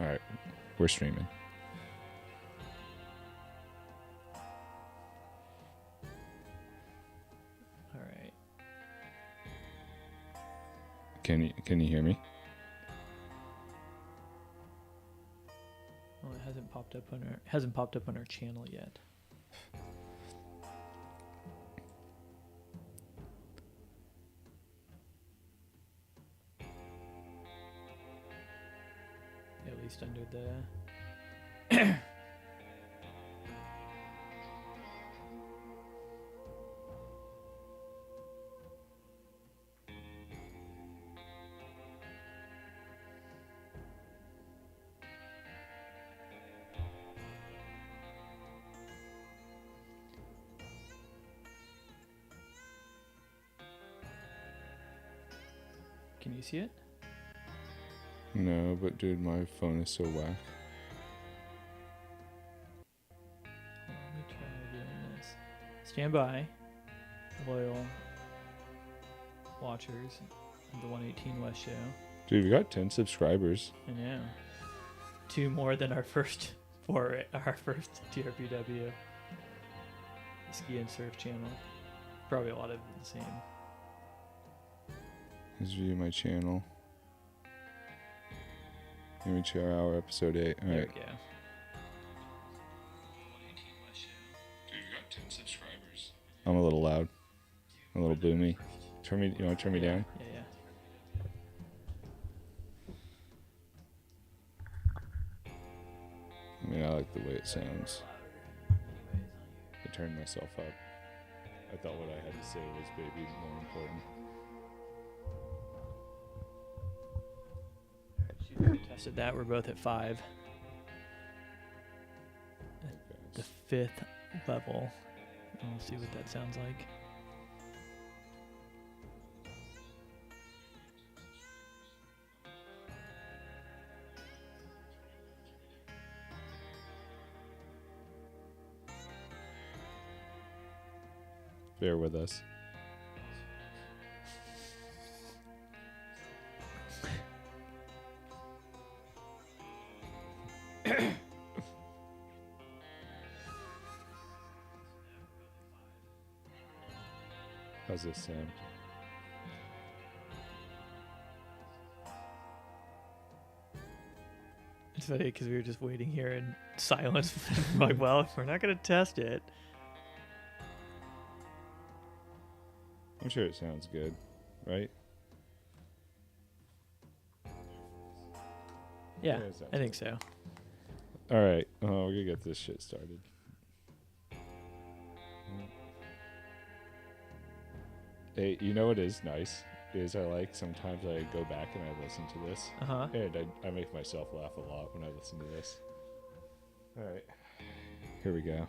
All right, we're streaming. All right. Can you hear me? Well, it hasn't popped up on our channel yet. At least under the Can you see it? No, but dude, my phone is so whack. Let me try doing this. Stand by, loyal watchers of the 118 West show. Dude, we got 10 subscribers. I know. 2 more than our first TRPW ski and surf channel. Probably a lot of the same. Let's view my channel. Amature Hour, episode 8. All There right. we go. Dude, we got 10 subscribers. I'm a little loud. A little boomy. You want to turn me down? Yeah. I mean, I like the way it sounds. I turned myself up. I thought what I had to say was maybe more important. Tested that. We're both at 5. The 5th level. And we'll see what that sounds like. Bear with us. How's this sound? It's funny because we were just waiting here in silence. Like, well, if we're not going to test it. I'm sure it sounds good, right? Yeah, it sounds I think so. All right, we're gonna get this shit started. Hey, you know what is nice? Is I like sometimes I go back and I listen to this. Uh-huh. And I make myself laugh a lot when I listen to this. All right, here we go.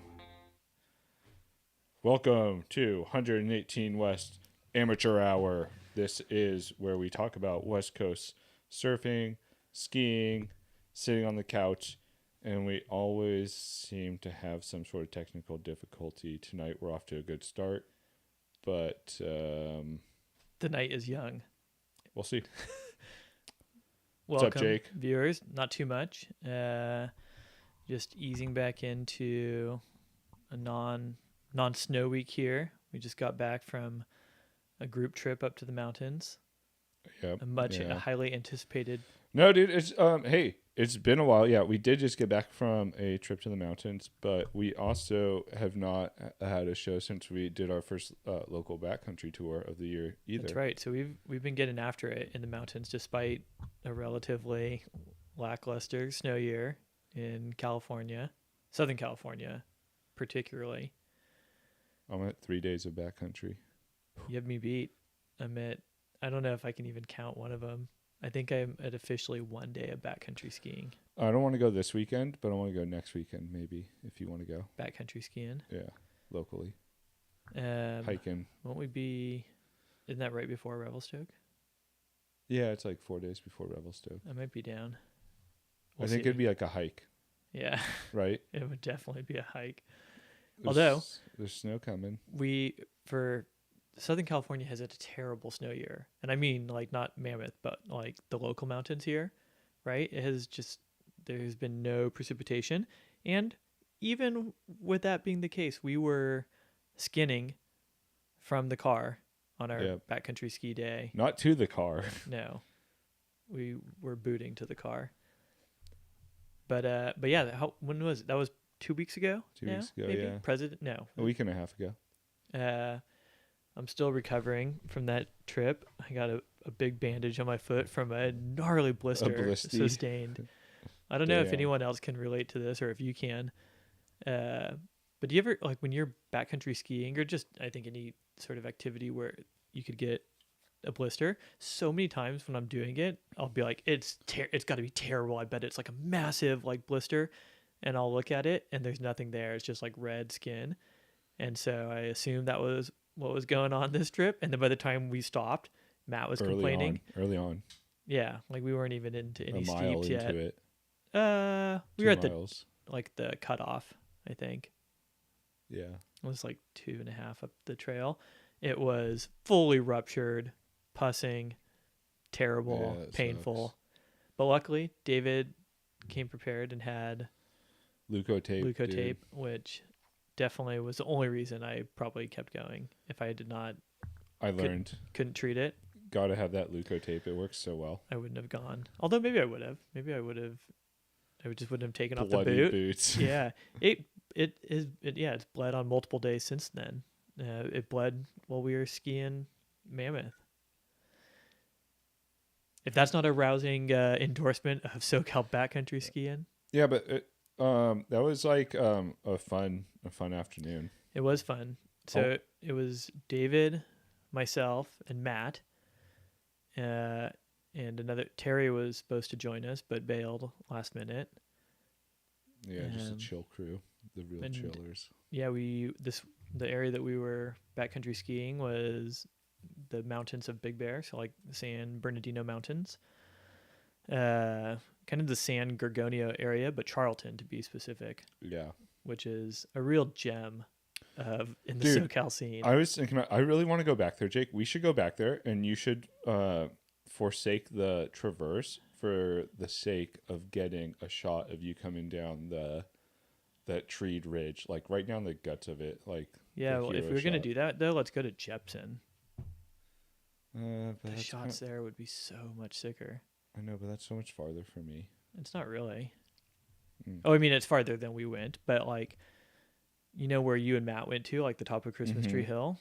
Welcome to 118 West Amateur Hour. This is where we talk about West Coast surfing, skiing, sitting on the couch, and we always seem to have some sort of technical difficulty. Tonight we're off to a good start, but The night is young. we'll see. Welcome, What's up, Jake? viewers. Not too much. Just easing back into a non-snow week here. We just got back from a group trip up to the mountains. Yep. A highly anticipated. No, dude, it's hey, it's been a while. Yeah, we did just get back from a trip to the mountains, but we also have not had a show since we did our first local backcountry tour of the year either. That's right. So we've been getting after it in the mountains despite a relatively lackluster snow year in California, Southern California, particularly. I'm at 3 days of backcountry. You have me beat. I don't know if I can even count one of them. I think I'm at officially 1 day of backcountry skiing. I don't want to go this weekend, but I want to go next weekend maybe if you want to go. Backcountry skiing. Yeah, locally. Hiking. Won't we be? Isn't that right before Revelstoke? Yeah, it's like 4 days before Revelstoke. I might be down. I think it'd be like a hike. Yeah. Right? It would definitely be a hike. There's snow coming. Southern California has a terrible snow year. And I mean, like, not Mammoth, but like the local mountains here, right? It has just there's been no precipitation. And even with that being the case, we were skinning from the car on our Yep. backcountry ski day. Not to the car. No, we were booting to the car. But yeah, when was it? That was 2 weeks ago. 2 weeks ago, maybe? yeah. No, A week and a half ago. I'm still recovering from that trip. I got a big bandage on my foot from a gnarly blister blisty. sustained. I don't know if Damn. anyone else can relate to this or if you can. But do you ever, like when you're backcountry skiing or just, I think, any sort of activity where you could get a blister, so many times when I'm doing it, I'll be like, it's got to be terrible. I bet it's like a massive like blister. And I'll look at it and there's nothing there. It's just like red skin. And so I assumed that was what was going on this trip. And then by the time we stopped, Matt was complaining. Early on. Yeah, like we weren't even into any A mile steeps yet. into it. We were at 2 miles. the cutoff, I think. Yeah. It was like 2.5 up the trail. It was fully ruptured, pussing, terrible, Yeah, it painful. sucks. But luckily, David came prepared and had Leukotape. Leukotape, which definitely was the only reason I probably kept going. If I did not, I learned. couldn't treat it, Gotta have that Leukotape. It works so well. I wouldn't have gone. Although maybe I would have. Maybe I would have. I just wouldn't have taken off the Bloody boot. boots. Yeah, it's bled on multiple days since then. It bled while we were skiing Mammoth. If that's not a rousing endorsement of SoCal backcountry skiing, Yeah, but that was like a fun afternoon. it was fun. So it was David, myself, and Matt, and another Terry was supposed to join us but bailed last minute. Yeah, just a Um, chill crew, the real and- chillers. Yeah, the area that we were backcountry skiing was the mountains of Big Bear, so like the San Bernardino Mountains, kind of the San Gorgonio area, but Charlton to be specific, Yeah. which is a real gem in the Dude, SoCal scene. I was thinking I really want to go back there, Jake. We should go back there, and you should forsake the traverse for the sake of getting a shot of you coming down that treed ridge, like right down the guts of it, like Yeah, the well, if hero we were gonna shot. do that though, let's go to Jepson. But The that's shots there would be so much sicker. I know, but that's so much farther for me. It's not really. Mm. Oh, I mean, it's farther than we went, but like, you know where you and Matt went to, like the top of Christmas Tree Mhm. Hill?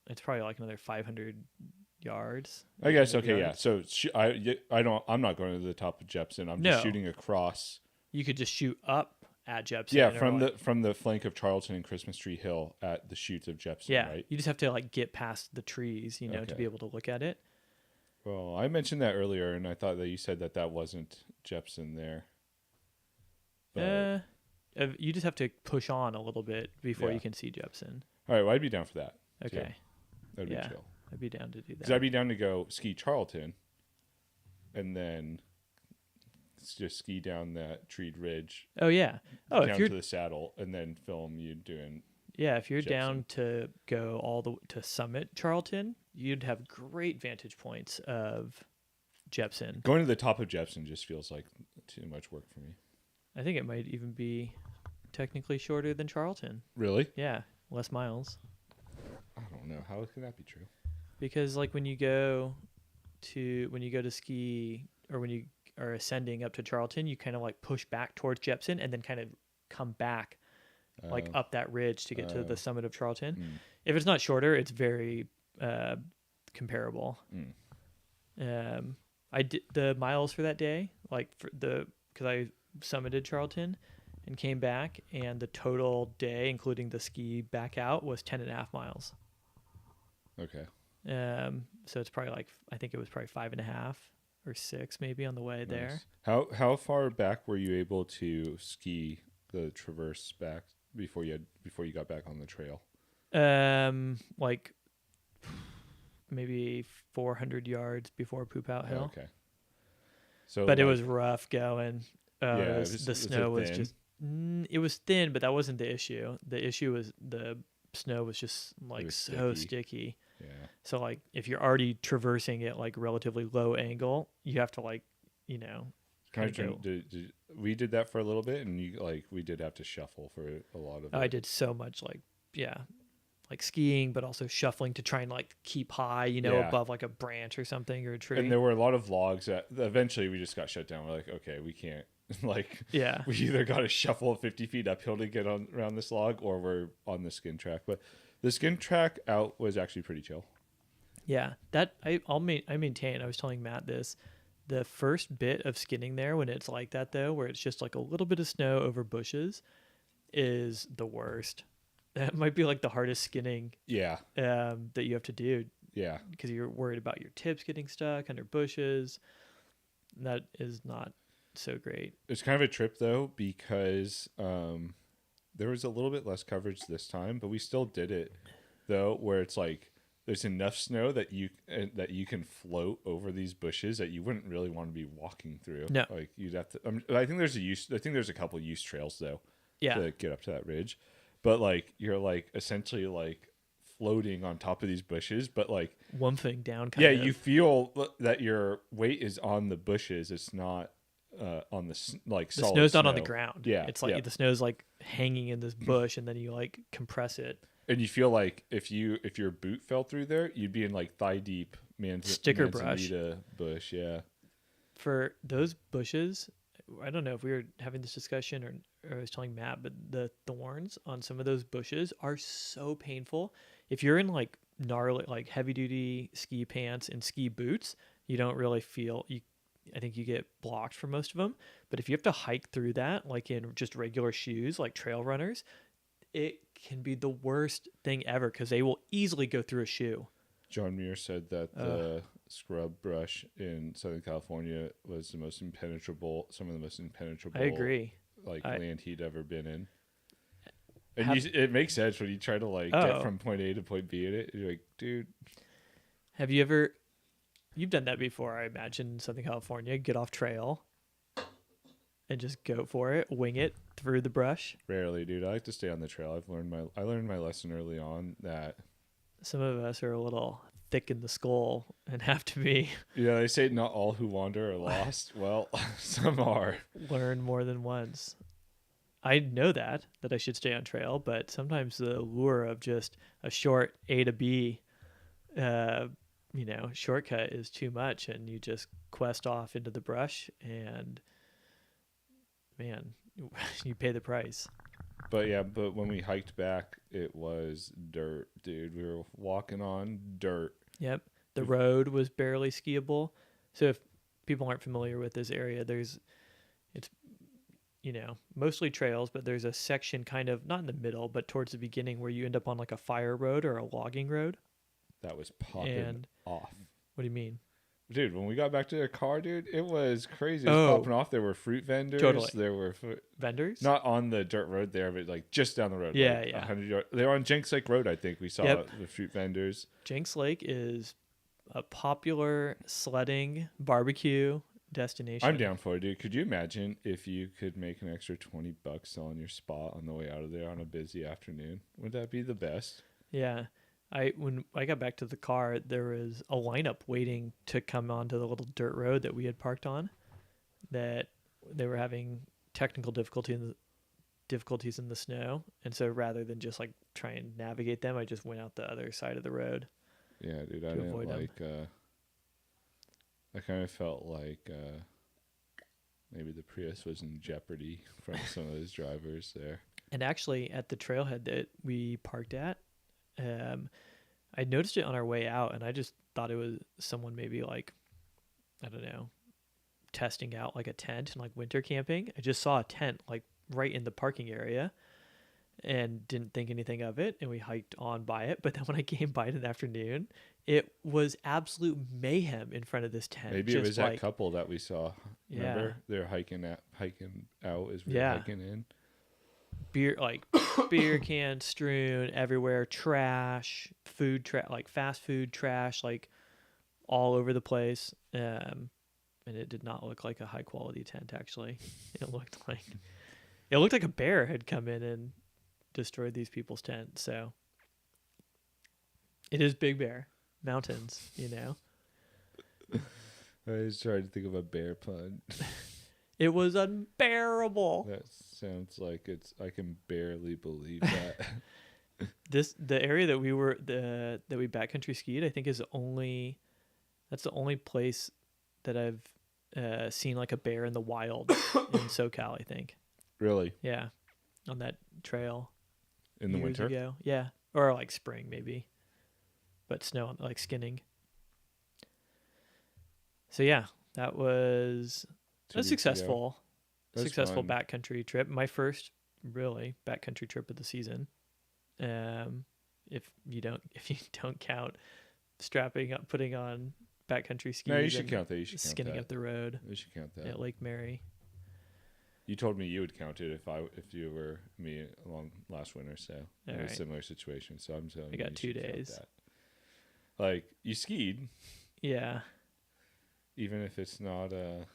It's probably like another 500 yards. I guess 800 okay, yeah. yards. So I'm not going to the top of Jepson. I'm No. just shooting across. You could just shoot up at Jepson. Yeah, or from the flank of Charlton and Christmas Tree Hill at the chutes of Jepson. yeah. Right. You just have to like get past the trees, to Okay. be able to look at it. Well, I mentioned that earlier, and I thought that you said that wasn't Jepson there. But, You just have to push on a little bit before Yeah. you can see Jepson. all right, well, I'd be down for that. Okay, That'd Yeah. be chill. I'd be down to do Because that. I'd be down to go ski Charlton, and then just ski down that treed ridge Oh yeah. Oh, down if you're to the saddle, and then film you doing. if you're Jepson. down to go all the to Summit Charlton, you'd have great vantage points of Jepson. Going to the top of Jepson just feels like too much work for me. I think it might even be technically shorter than Charlton. Really? Yeah, less miles. I don't know. How can that be true? Because like when you go to ski or when you are ascending up to Charlton, you kind of like push back towards Jepson and then kind of come back like up that ridge to get to the summit of Charlton. Mm. If it's not shorter, it's very comparable. Mm. I did the miles for that day, like because I summited Charlton and came back, and the total day, including the ski back out, was 10.5 miles. Okay. So it's probably I think it was probably 5.5 or 6 maybe on the way there. Nice. How far back were you able to ski the traverse back before you got back on the trail? Like maybe 400 yards before Poop Out Hill. Okay. So, But it was rough going. Yeah, The snow was just. It was thin, but that wasn't the issue. The issue was the snow was just like was so sticky. sticky. Yeah. So like if you're already traversing it like relatively low angle, you have to kind of go. We did that for a little bit, and we did have to shuffle for a lot of it. I did so much like skiing, but also shuffling to try and like keep high, Yeah. above like a branch or something or a tree. And there were a lot of logs that eventually we just got shut down. We're like, okay, we can't. Yeah. We either got to shuffle 50 feet uphill to get on around this log, or we're on the skin track. But the skin track out was actually pretty chill. Yeah, that I maintain. I was telling Matt this. The first bit of skinning there, when it's like that though, where it's just like a little bit of snow over bushes, is the worst. That might be like the hardest skinning Yeah. that you have to do Yeah. because you're worried about your tips getting stuck under bushes. That is not so great. It's kind of a trip though, because there was a little bit less coverage this time, but we still did it though, where it's like there's enough snow that you can float over these bushes that you wouldn't really want to be walking through. No. Like you'd have to. I think there's a couple use trails though. Yeah. To get up to that ridge, but like you're like essentially like floating on top of these bushes, but like Wumping down. You feel that your weight is on the bushes. It's not on the the solid snow's not snow. on the ground. Yeah, it's like the snow's like hanging in this bush, and then you like compress it. And you feel like if your boot fell through there, you'd be in like thigh deep sticker brush. Bush. Yeah. For those bushes, I don't know if we were having this discussion or I was telling Matt, but the thorns on some of those bushes are so painful. If you're in like gnarly, like heavy duty ski pants and ski boots, you don't really feel I think you get blocked for most of them. But if you have to hike through that, like in just regular shoes, like trail runners, it can be the worst thing ever because they will easily go through a shoe. John Muir said that the scrub brush in Southern California was some of the most impenetrable. I agree. Land he'd ever been in. And it makes sense when you try to get from point A to point B in it. You're like, dude. Have you've done that before, I imagine, in Southern California, get off trail and just go for it, wing it through the brush? Rarely, dude. I like to stay on the trail. I learned my lesson early on that some of us are a little thick in the skull and have to be. Yeah, they say not all who wander are lost. Well, some are. Learn more than once. I know that I should stay on trail, but sometimes the lure of just a short A to B, shortcut is too much, and you just quest off into the brush, and man, you pay the price. But when we hiked back, it was dirt, dude. We were walking on dirt. Yep. The road was barely skiable. So if people aren't familiar with this area, it's mostly trails, but there's a section kind of not in the middle, but towards the beginning where you end up on like a fire road or a logging road. That was popping off. What do you mean? Dude, when we got back to the car, dude, it was crazy. It was popping off. There were fruit vendors. Totally. There were vendors? Not on the dirt road there, but like just down the road. Yeah, 100 yards. They were on Jenks Lake Road, I think. We saw the fruit vendors. Jenks Lake is a popular sledding barbecue destination. I'm down for it, dude. Could you imagine if you could make an extra $20 selling your spot on the way out of there on a busy afternoon? Would that be the best? Yeah. When I got back to the car, there was a lineup waiting to come onto the little dirt road that we had parked on. That they were having technical difficulties in the snow, and so rather than just like try and navigate them, I just went out the other side of the road. Yeah, dude, I didn't like. I kind of felt like maybe the Prius was in jeopardy from some of those drivers there. And actually, at the trailhead that we parked at. I noticed it on our way out, and I just thought it was someone maybe like, I don't know, testing out like a tent and like winter camping. I just saw a tent like right in the parking area and didn't think anything of it, and we hiked on by it. But then when I came by it in the afternoon, it was absolute mayhem in front of this tent. Maybe it was that couple that we saw. Remember? Yeah. They're hiking out as we were hiking in. Beer cans strewn everywhere, trash, fast food trash, like all over the place. And it did not look like a high quality tent. Actually, it looked like a bear had come in and destroyed these people's tent. So it is Big Bear Mountains, I was trying to think of a bear pun. It was unbearable. That sounds like I can barely believe that. The area that we backcountry skied, I think that's the only place that I've seen like a bear in the wild in SoCal, I think. Really? Yeah. On that trail In the years winter? ago. Yeah. Or like spring maybe. But snow, like skinning. So yeah, that was 2 a weeks ago. successful Fun. backcountry trip. My first really backcountry trip of the season. If you don't count strapping up, putting on backcountry skis. No, you should and count that. You should count skinning that. up the road You should count that. at Lake Mary. You told me you would count it if you were me along last winter, so in a right. similar situation. So I'm telling you, I got 2 you should count days. that. Like you skied, Yeah. even if it's not. Hey,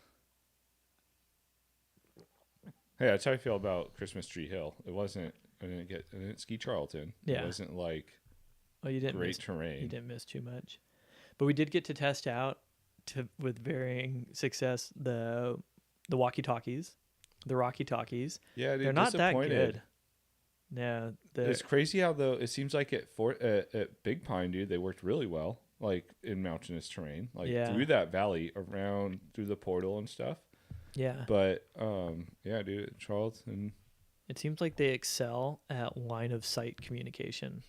that's how I feel about Christmas Tree Hill. It wasn't. I didn't ski Charlton. Yeah. It wasn't like Well, you didn't great miss, terrain. You didn't miss too much, but we did get to test out with varying success the walkie-talkies, the Rocky Talkies. Yeah, dude, They're not that disappointed. good. No, It's crazy how though it seems like at Big Pine, dude, they worked really well, like in mountainous terrain, like Yeah. through that valley, around through the portal and stuff. yeah. But yeah, dude, at Charlton, It seems like they excel at line of sight communication,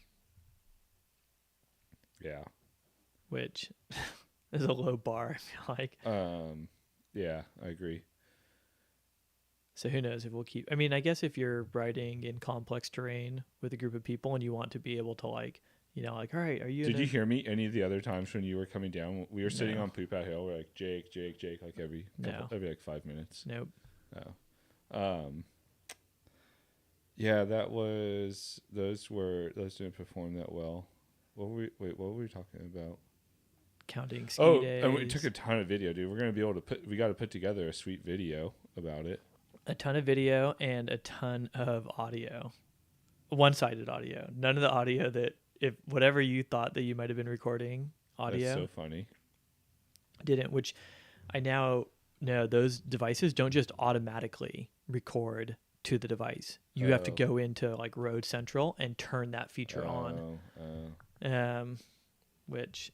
yeah, which is a low bar, I feel like. yeah, I agree. So who knows if we'll keep. I mean, I guess if you're riding in complex terrain with a group of people and you want to be able to like, all right, are you? Did you hear me any of the other times when you were coming down? We were sitting No. on Poop Out Hill. We're like Jake, like every like 5 minutes. Nope. Oh. Yeah, those didn't perform that well. What were we talking about? Counting ski days. And we took a ton of video, dude. We're gonna be able to we got to put together a sweet video about it. A ton of video and a ton of audio, one-sided audio. None of the audio that if whatever you thought that you might have been recording audio. That's so funny. Didn't, which I now know those devices don't just automatically record to the device. You have to go into like Road Central and turn that feature on. Which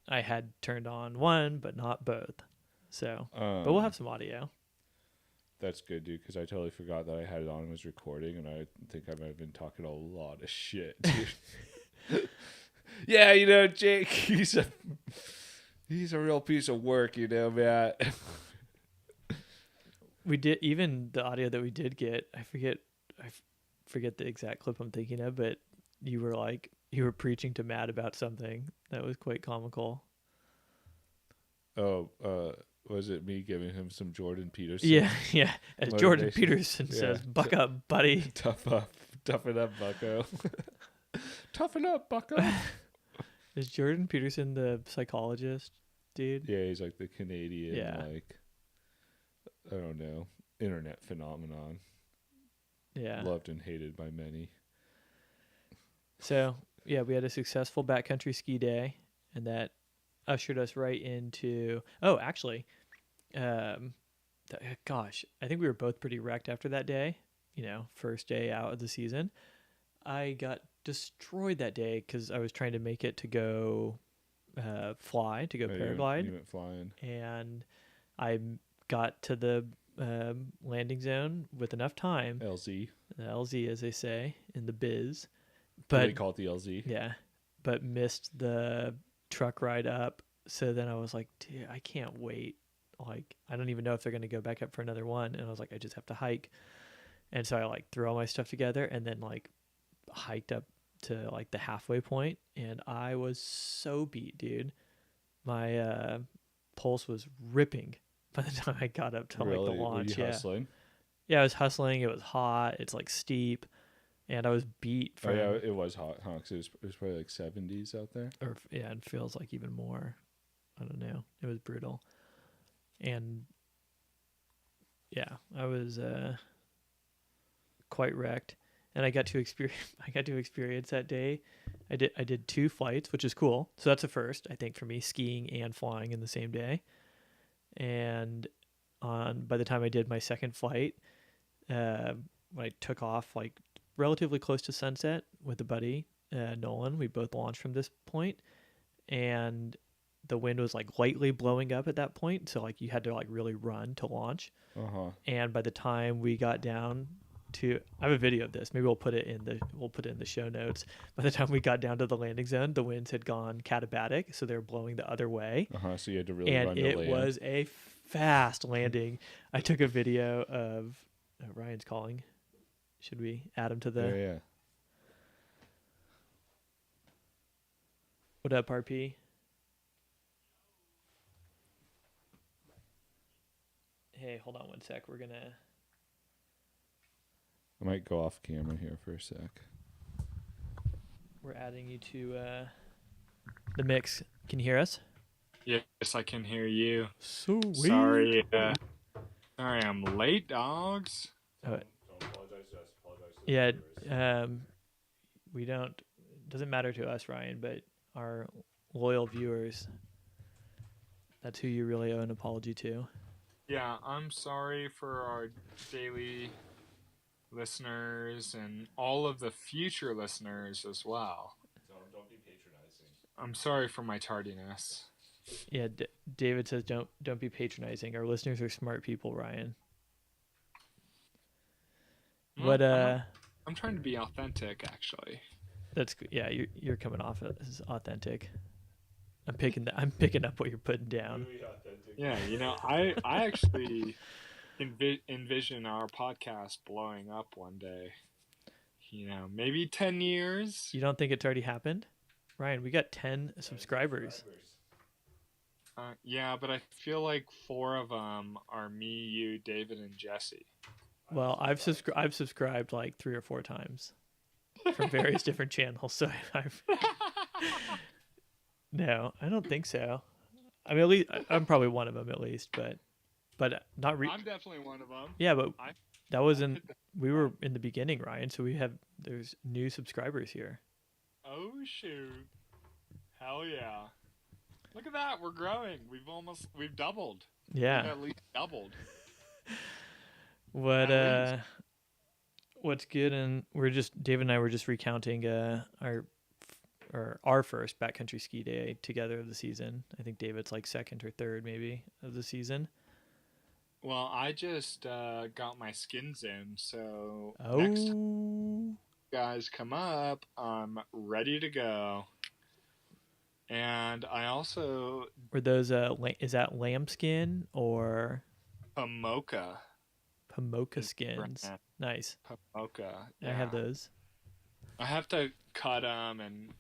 I had turned on one, but not both. So, but we'll have some audio. That's good, dude, because I totally forgot that I had it on and was recording, and I think I might have been talking a lot of shit, dude. Yeah, Jake, he's a real piece of work, man. We did, even the audio that we did get, I forget the exact clip I'm thinking of, but you were preaching to Matt about something that was quite comical. Oh, was it me giving him some Jordan Peterson? Yeah. As Jordan Peterson says, "Buck up, buddy. Toughen up, bucko. Toughen up, bucko." Is Jordan Peterson the psychologist, dude? Yeah, he's like the Canadian, Yeah. I don't know, internet phenomenon. Yeah. Loved and hated by many. So, yeah, we had a successful backcountry ski day, and that ushered us right into... Oh, actually, gosh, I think we were both pretty wrecked after that day. First day out of the season. I got destroyed that day because I was trying to make it to go paraglide. You went flying. And I got to the landing zone with enough time. LZ. The LZ, as they say in the biz. But they call it the LZ. Yeah, but missed the truck ride up. So then I was like, dude, I can't wait. Like, I don't even know if they're going to go back up for another one. And I was like, I just have to hike. And so I threw all my stuff together and then hiked up to the halfway point. And I was so beat, dude. My pulse was ripping by the time I got up to the launch. Were you hustling? Yeah, I was hustling. It was hot. It's steep. And I was beat from... Oh, yeah, it was hot, huh? 'Cause it was probably 70s out there. Or, yeah, it feels like even more. I don't know. It was brutal. And, yeah, I was quite wrecked. And I got to experience that day. I did 2 flights, which is cool. So that's a first, I think, for me, skiing and flying in the same day. And on by the time I did my second flight. When I took off like relatively close to sunset with a buddy, Nolan. We both launched from this point, and the wind was like lightly blowing up at that point, so like you had to like really run to launch. And by the time we got down to, I have a video of this. Maybe we'll put it in the show notes. By the time we got down to the landing zone, the winds had gone katabatic, so they were blowing the other way. So you had to really and run to it land. was a fast landing. I took a video of Ryan's calling. Should we add him to the? Yeah. What up, RP? Hey, hold on one sec. I might go off camera here for a sec. We're adding you to the mix. Can you hear us? Yes, I can hear you. Sweet. Sorry, I'm late, dogs. Don't apologize to us. Apologize to Yeah, the viewers. we don't. Doesn't matter to us, Ryan, but our loyal viewers. That's who you really owe an apology to. Yeah, I'm sorry for our daily listeners and all of the future listeners as well. Don't be patronizing. I'm sorry for my tardiness. Yeah, David says don't be patronizing. Our listeners are smart people, Ryan. What I'm trying to be authentic, actually. That's yeah. You're coming off as authentic. I'm picking up what you're putting down. Really authentic. Yeah, I actually envision our podcast blowing up one day. Maybe 10 years. You don't think it's already happened, Ryan? We got 10 subscribers. Yeah, but I feel like 4 of them are me, you, David, and Jesse. Well, I've subscribed like 3 or 4 times from various different channels. So no, I don't think so. I mean, at least I'm probably one of them at least, but not. I'm definitely one of them. Yeah, but that wasn't. We were in the beginning, Ryan. So there's new subscribers here. Oh shoot! Hell yeah! Look at that, we're growing. We've doubled. Yeah. We've at least doubled. What's good? And David and I were just recounting our first backcountry ski day together of the season. I think David's like second or third maybe of the season. Well, I just got my skins in, so next time you guys come up, I'm ready to go. And I also were those is that lambskin or Pamoka skins? Nice. Pamoka. Yeah. I have those. I have to cut them and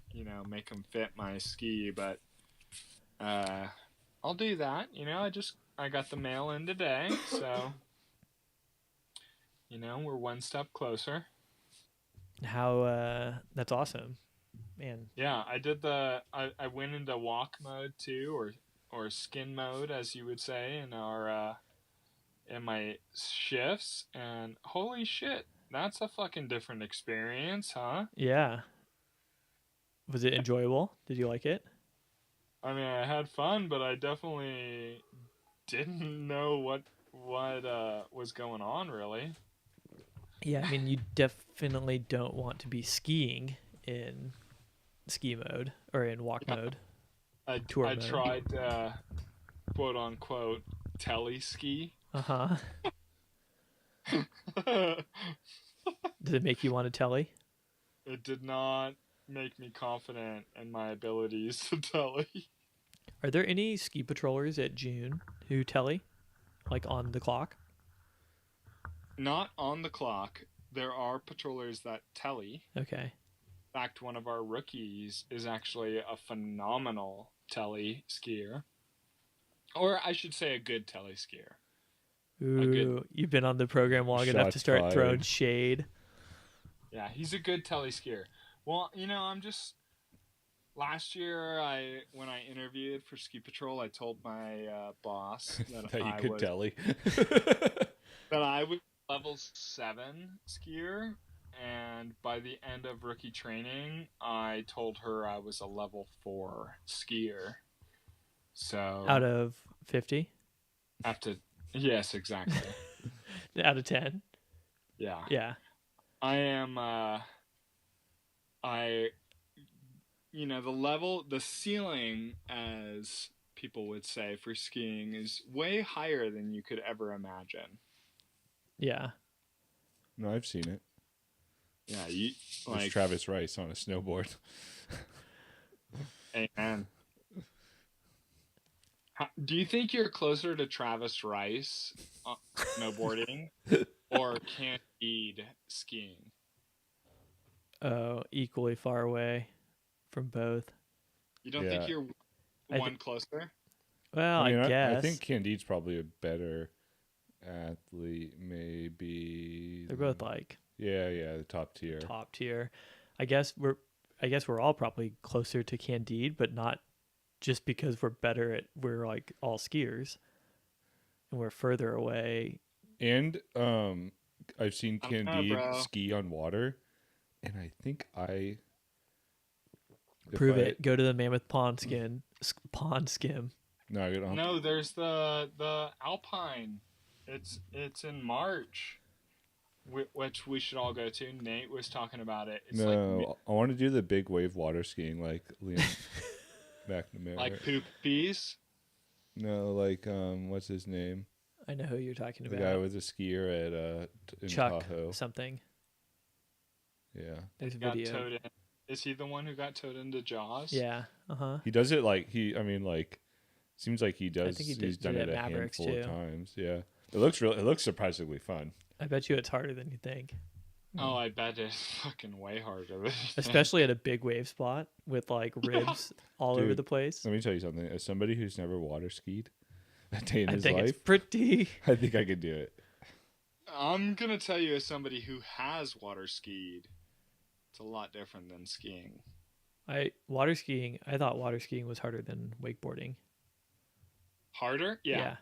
make them fit my ski, but I'll do that. I got the mail in today, so we're one step closer. How that's awesome, man. Yeah, I did I went into walk mode too, or skin mode as you would say in our in my shifts, and holy shit, that's a fucking different experience, huh? Yeah. Was it enjoyable? Did you like it? I mean, I had fun, but I definitely didn't know what was going on, really. Yeah, I mean, you definitely don't want to be skiing in ski mode or in walk mode. I tried quote unquote tele ski. Uh-huh. Did it make you want to telly? It did not make me confident in my abilities to telly. Are there any ski patrollers at June who telly, like on the clock? Not on the clock. There are patrollers that telly. Okay. In fact, one of our rookies is actually a phenomenal telly skier. Or I should say a good telly skier. Ooh, you've been on the program long enough to start Shots throwing fired. shade. Yeah, he's a good telly skier. Well, last year when I interviewed for Ski Patrol, I told my boss that That you could telly. that I was level 7 skier, and by the end of rookie training, I told her I was a level 4 skier. So Out of 50? have to Yes, exactly. Out of 10? Yeah. Yeah. I am I the ceiling, as people would say, for skiing is way higher than you could ever imagine. Yeah. No, I've seen it. Yeah, you There's like Travis Rice on a snowboard. amen. Do you think you're closer to Travis Rice snowboarding or Candide skiing? Oh, equally far away from both. You don't think Yeah. you're I th- one closer? well, I I mean, I guess think Candide's probably a better athlete, maybe. they're both like Yeah, the top tier. top tier. I guess we're all probably closer to Candide, but not just because we're like all skiers and we're further away. And I've seen I don't know, Candide bro. ski on water, and I think Prove it. Go to the Mammoth Pond Skim. No, I don't. No, there's the Alpine. It's in March, which we should all go to. Nate was talking about it. It's No, I want to do the big wave water skiing like Liam McNamara. like poop peas. No, like what's his name? I know who you're talking The about. guy with the skier at in Chuck Tahoe. something. Yeah, There's a Got video. towed in. Is he the one who got towed into Jaws? Yeah. he does it like seems like he does. think he He's done did it at a Mavericks, handful of too. times. Yeah, it looks surprisingly fun. I bet you it's harder than you think. Oh, I bet it's fucking way harder. Than you think. Especially at a big wave spot with like ribs all over Dude, the place. Let me tell you something. As somebody who's never water skied a day in I his think life, it's pretty. I think I could do it. I'm gonna tell you, as somebody who has water skied, it's a lot different than skiing. I thought water skiing was harder than wakeboarding. Harder? Yeah.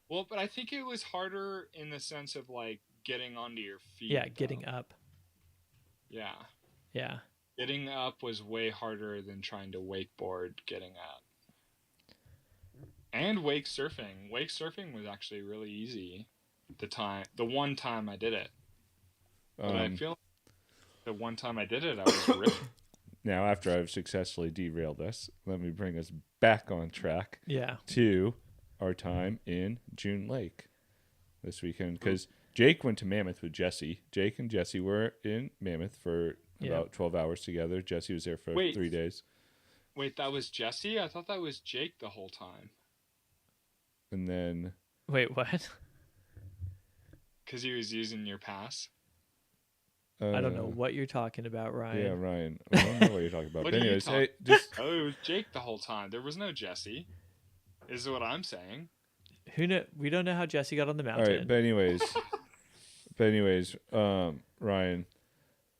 Well, but I think it was harder in the sense of like getting onto your feet. Yeah, though. getting up. Yeah. Yeah. Getting up was way harder than trying to wakeboard getting up. And wake surfing. Wake surfing was actually really easy. The one time I did it. But I feel like the one time I did it, I was ripped. Now, after I've successfully derailed us, let me bring us back on track Yeah. to our time in June Lake this weekend. Because Jake went to Mammoth with Jesse. Jake and Jesse were in Mammoth for about 12 hours together. Jesse was there for 3 days. Wait, that was Jesse? I thought that was Jake the whole time. And then... Wait, what? Because he was using your pass. I don't know what you're talking about, Ryan. Yeah, Ryan. I don't know what you're talking about. What But are you anyways, talking- hey, just... Oh, it was Jake the whole time. There was no Jesse. Is what I'm saying. Who know? We don't know how Jesse got on the All mountain. right, but anyways, Ryan,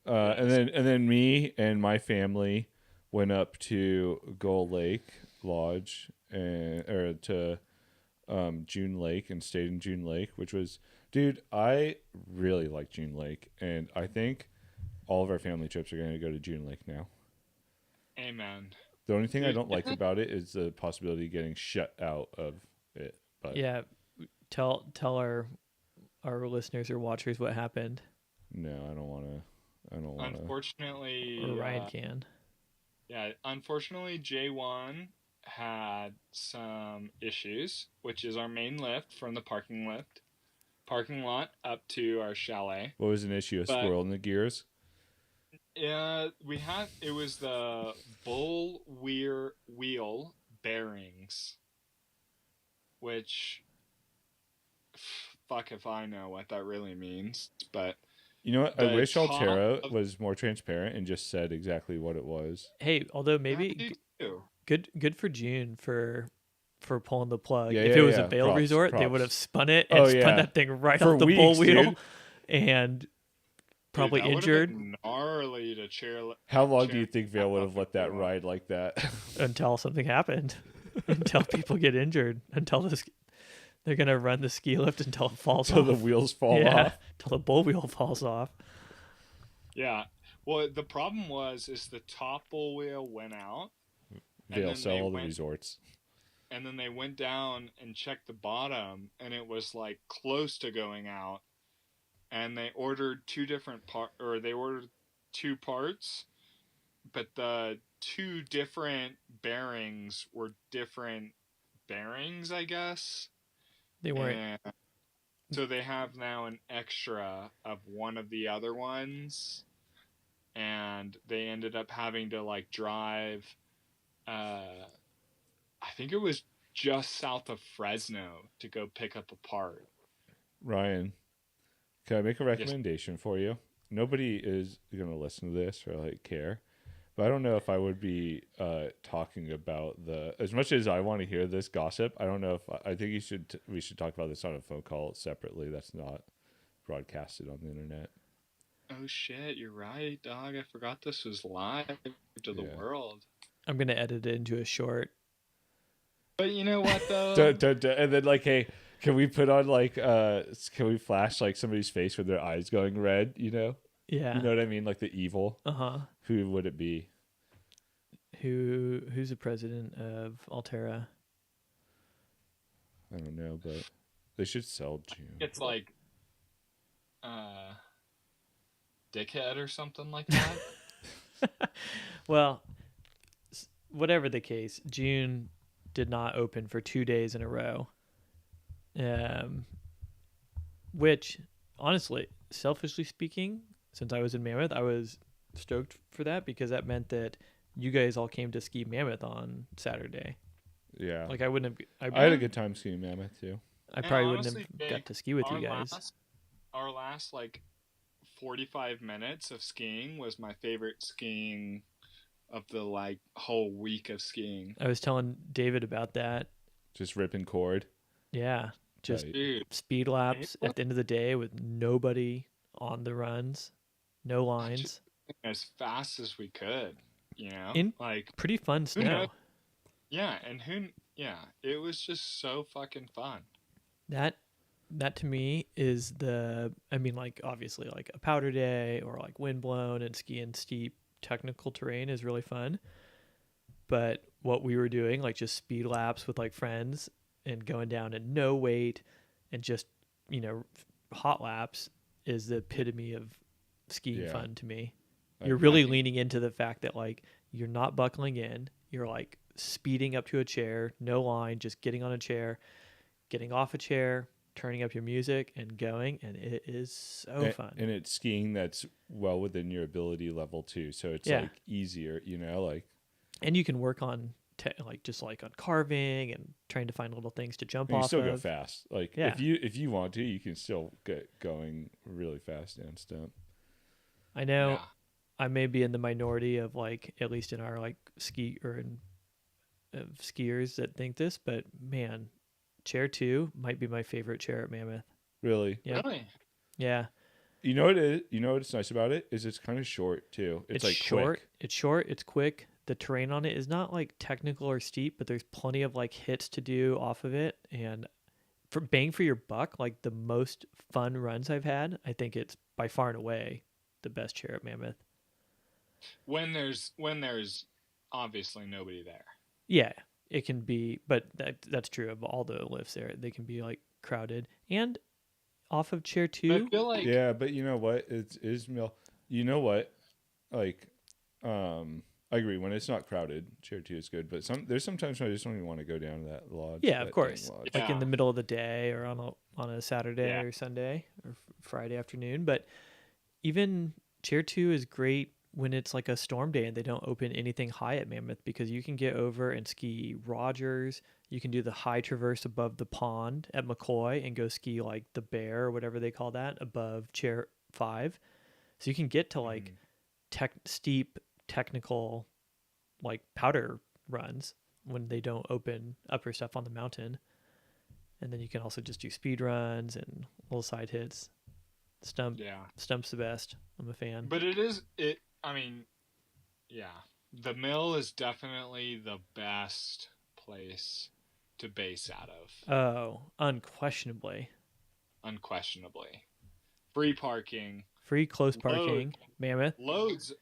and then me and my family went up to Gull Lake Lodge to June Lake and stayed in June Lake, which was, dude, I really like June Lake, and I think all of our family trips are going to go to June Lake now. Amen. The only thing I don't like about it is the possibility of getting shut out of it. But Yeah. Tell our listeners or watchers what happened. no, I don't want to. Unfortunately, Or Ryan can. Yeah, unfortunately, J1 had some issues, which is our main lift from the parking lot up to our chalet. What was an issue? A squirrel in the gears? Yeah, it was the bull wheel bearings, which, fuck if I know what that really means, but You know what? I the wish top Altera of- was more transparent and just said exactly what it was. Hey, although I maybe do too. good for June for pulling the plug. Yeah, if yeah, it was yeah. a Vail Props, resort, they props. would have spun it and Oh, spun yeah. that thing right For off the bull weeks, wheel dude. and probably Dude, that would've injured been gnarly to cheer. How long do you Chair- think Vail would have let that ride like that? until something happened. Until people get injured. They're gonna run the ski lift until it falls Until off. the wheels fall yeah, off? until the bull wheel falls off. Yeah. Well, the problem is the top bull wheel went out, Vail then sell they all the went- resorts. and then they went down and checked the bottom, and it was like close to going out. And they ordered they ordered two parts, but the two different bearings were different bearings, I guess. They weren't. And so they have now an extra of one of the other ones, and they ended up having to like drive. I think it was just south of Fresno to go pick up a part. Ryan, can I make a recommendation for you? Nobody is going to listen to this or like care, but I don't know if I would be talking about as much as I want to hear this gossip. I don't know if I think we should talk about this on a phone call separately. That's not broadcasted on the internet. Oh shit, you're right, dog. I forgot this was live to the world. I'm gonna edit it into a short. But you know what though? And then like, hey, can we put on like can we flash like somebody's face with their eyes going red, you know? Yeah. You know what I mean? Like the evil. Uh-huh. Who would it be? Who's the president of Altera? I don't know, but they should sell June. It's like Dickhead or something like that. Well, whatever the case, June did not open for 2 days in a row. Which, honestly, selfishly speaking, since I was in Mammoth, I was stoked for that because that meant that you guys all came to ski Mammoth on Saturday. Yeah. Like I wouldn't have. I had a good time skiing Mammoth too. I probably honestly, wouldn't have got to ski with you guys. Our last like 45 minutes of skiing was my favorite skiing of the like whole week of skiing. I was telling David about that. Just ripping cord. Yeah. Just Dude, speed laps at the end of the day with nobody on the runs, no lines. As fast as we could, you know? In like pretty fun snow. Yeah, and it was just so fucking fun. That to me is like obviously like a powder day or like wind blown and skiing steep technical terrain is really fun. But what we were doing, like just speed laps with like friends and going down at no weight and just, hot laps is the epitome of skiing fun to me. You're really leaning into the fact that like you're not buckling in, you're like speeding up to a chair, no line, just getting on a chair, getting off a chair, turning up your music and going, and it is so fun. And it's skiing that's well within your ability level too, so it's like easier, like. And you can work on on carving and trying to find little things to jump off. You still go fast, like yeah. if you want to, you can still get going really fast down stump. I know I may be in the minority of like at least in our like skiers that think this, but man, chair 2 might be my favorite chair at Mammoth. Really? Yep. Really? Yeah. You know what it is? You know what's nice about it is it's kind of short too. It's like short. Quick. It's short. It's quick. The terrain on it is not like technical or steep, but there's plenty of like hits to do off of it. And for bang for your buck, like the most fun runs I've had, I think it's by far and away the best chair at Mammoth. When there's obviously nobody there. Yeah, it can be, but that's true of all the lifts there. They can be like crowded and off of chair 2. I feel like but you know what? It is You know what? Like, I agree. When it's not crowded, chair 2 is good. But there's sometimes when I just don't even want to go down to that lodge. Yeah, of course. Lodge. Like in the middle of the day or on a Saturday or Sunday or Friday afternoon. But even chair 2 is great when it's like a storm day and they don't open anything high at Mammoth, because you can get over and ski Rogers. You can do the high traverse above the pond at McCoy and go ski like the Bear or whatever they call that above chair 5. So you can get to like steep technical like powder runs when they don't open upper stuff on the mountain. And then you can also just do speed runs and little side hits. Stump's the best. I'm a fan. But the mill is definitely the best place to base out of. Oh, unquestionably. Free parking. Free close parking. Mammoth. Loads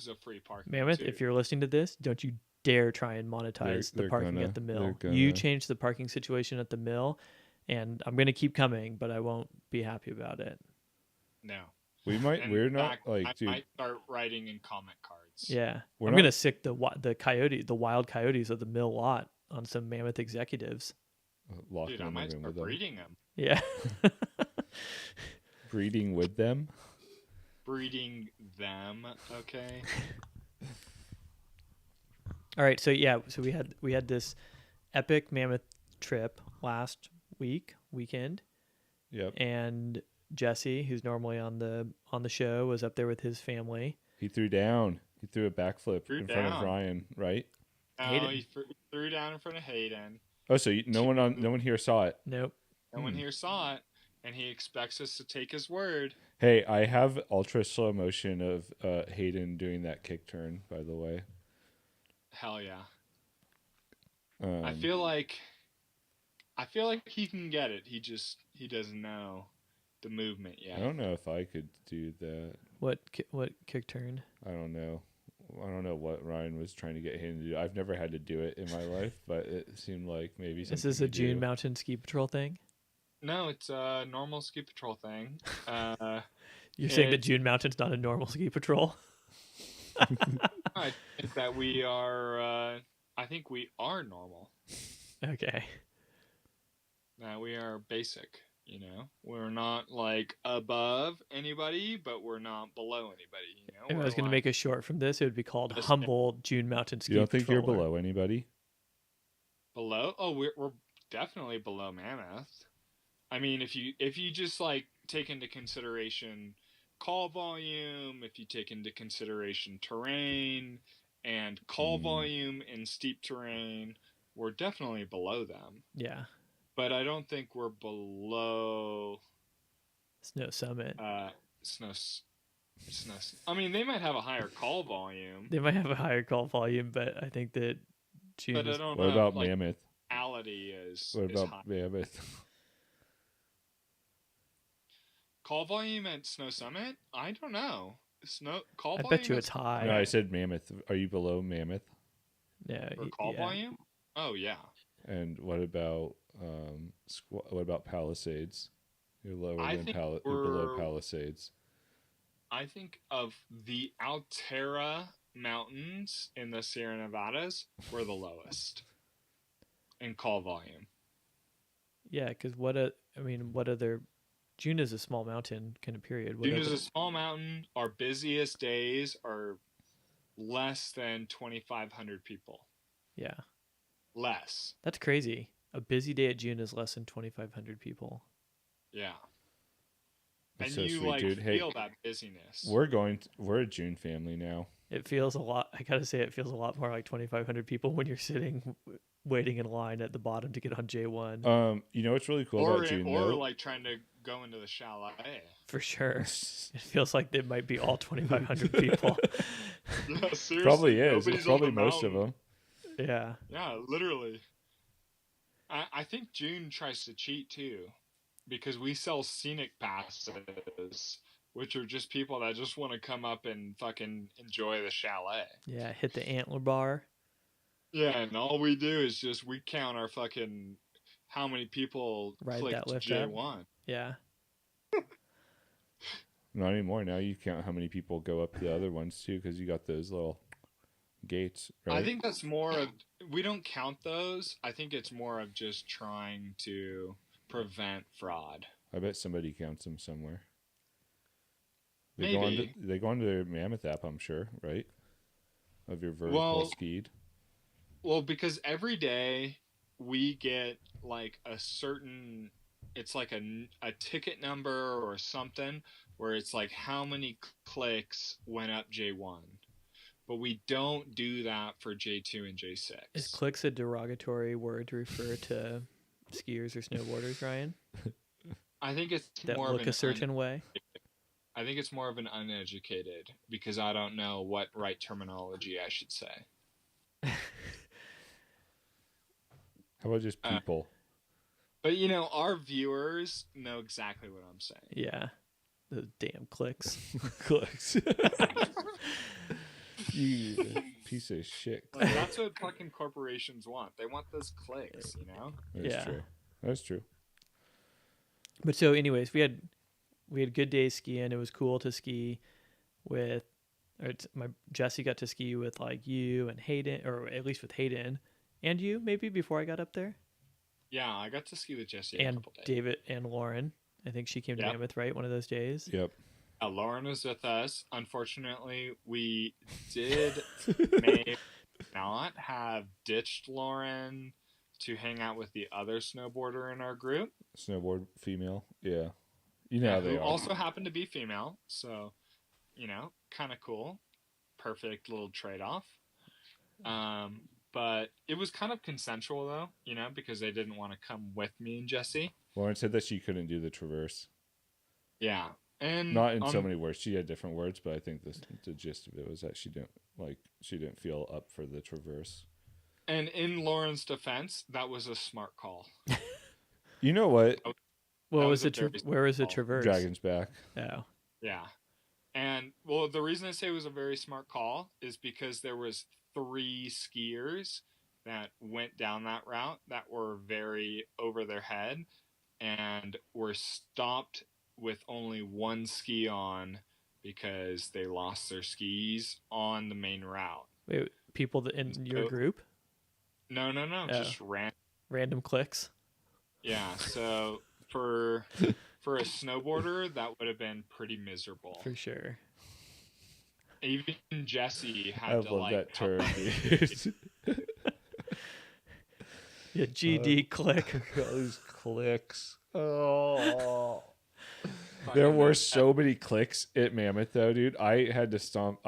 of free parking. Mammoth, too. if you're listening to this, don't you dare try and monetize the They're parking gonna- at the mill. they're You gonna- changed the parking situation at the mill, and I'm going to keep coming, but I won't be happy about it. No. We might. In We're not fact, like, I dude. might start writing in comment cards. Yeah. We're I'm not- going to sick the wild coyotes of the mill lot on some mammoth executives. Lock Dude, I them might in start with them. breeding them. Yeah. Breeding with them. Breeding them, okay? All right, so yeah, so we had this epic mammoth trip last weekend, Yep. and Jesse, who's normally on the show, was up there with his family. He threw down. He threw a backflip Threw in front of down. Ryan, right? No, Hayden. he threw down in front of Hayden. Oh, so no one here saw it. Nope. No one here saw it, and he expects us to take his word. Hey, I have ultra slow motion of Hayden doing that kick turn. By the way, Hell yeah. um, I feel like he can get it. He doesn't know the movement yet. I don't know if I could do that. What kick turn? I don't know. I don't know what Ryan was trying to get Hayden to do. I've never had to do it in my life, but it seemed like maybe Is something this a to June do. Mountain Ski Patrol thing? No, it's a normal ski patrol thing. You're saying that It- June Mountain's not a normal ski patrol? I think that we are. I think we are normal. Okay. That we are basic. You know, we're not like above anybody, but we're not below anybody. You know, If I was going to make a short from this, it would be called Just- Humble June Mountain Ski You don't think you're Patroller. below anybody? below. Oh, we're definitely below Mammoth. I mean, if you just like take into consideration call volume, if you take into consideration terrain and call volume in steep terrain, we're definitely below them. Yeah. But I don't think we're below Snow Summit. snow. I mean, they might have a higher call volume, They might have a higher call volume, but I think that June but I is don't What know. about like, Mammoth? reality is What is about high. Mammoth? Call volume at Snow Summit? I don't know. Call I volume. bet you it's high. No, I said Mammoth. Are you below Mammoth? Yeah. For call yeah. volume? Oh yeah. And what about what about Palisades? You're lower I than think you're below we're- Palisades. I think of the Altera Mountains in the Sierra Nevadas, we're the lowest in call volume. Yeah, because what other June is a small mountain kind of period. What Dune is other- a small mountain. Our busiest days are less than 2,500 people. yeah, Less. that's crazy. A busy day at June is less than 2,500 people. Yeah. That's And so you sweet, like dude. Hey, feel that busyness. we're a June family now. It feels a lot. I gotta say, it feels a lot more like 2,500 people when you're sitting waiting in line at the bottom to get on J1. You know what's really cool or about June or though? like trying to go into the chalet. For sure, it feels like it might be all 2,500 people. Yeah, seriously. Probably is. nobody's It's probably on the most of mountain. them. Yeah, Yeah, literally. I think June tries to cheat too, because we sell scenic passes, which are just people that just want to come up and fucking enjoy the chalet. yeah. Hit the antler bar. Yeah, and all we do is just we count our fucking how many people Ride clicked that lift up. J1. Yeah, Not anymore. Now you count how many people go up the other ones too, because you got those little gates. Right? I think that's more of we don't count those. I think it's more of just trying to prevent fraud. I bet somebody counts them somewhere. Maybe. They go onto their Mammoth app, I'm sure, right? Of your vertical Well, skied. Well, because every day we get like a certain, it's like a ticket number or something where it's like how many clicks went up J1. But we don't do that for J2 and J6. is clicks a derogatory word to refer to skiers or snowboarders, Ryan? I think it's That more look of a certain way. I think it's more of an uneducated because I don't know what right terminology I should say. How about just people? But you know, our viewers know exactly what I'm saying. Yeah, those damn clicks. Clicks. Yeah. piece of shit. Like, that's what fucking corporations want. They want those clicks, you know? That's Yeah. true. That's true. But so, anyways, we had good days skiing. It was cool to ski with, my Jesse got to ski with like you and Hayden, or at least with Hayden and you maybe before I got up there, Yeah, I got to ski with Jesse a and couple days. David and Lauren. I think she came to Yep. Mammoth, right? One of those days. Yep. Lauren was with us. Unfortunately, we may not have ditched Lauren to hang out with the other snowboarder in our group. Snowboard female. Yeah. You know how they who are. also happened to be female. So, kind of cool. Perfect little trade-off. But it was kind of consensual, though, because they didn't want to come with me and Jesse. Lauren said that she couldn't do the traverse. Yeah. And not in so many words. She had different words, but I think the gist of it was that she didn't feel up for the traverse. And in Lauren's defense, that was a smart call. You know what? Where was the traverse? Dragon's Back. Oh. Yeah. And well, the reason I say it was a very smart call is because there was 3 skiers that went down that route that were very over their head and were stopped with only 1 ski on because they lost their skis on the main route. Wait, people in your group? No, just random clicks. Yeah, so for a snowboarder, that would have been pretty miserable. For sure. Even Jesse had I to love that term, dude. Yeah, GD click. All these clicks. Oh. There were so many clicks at Mammoth, though, dude. I had to stomp.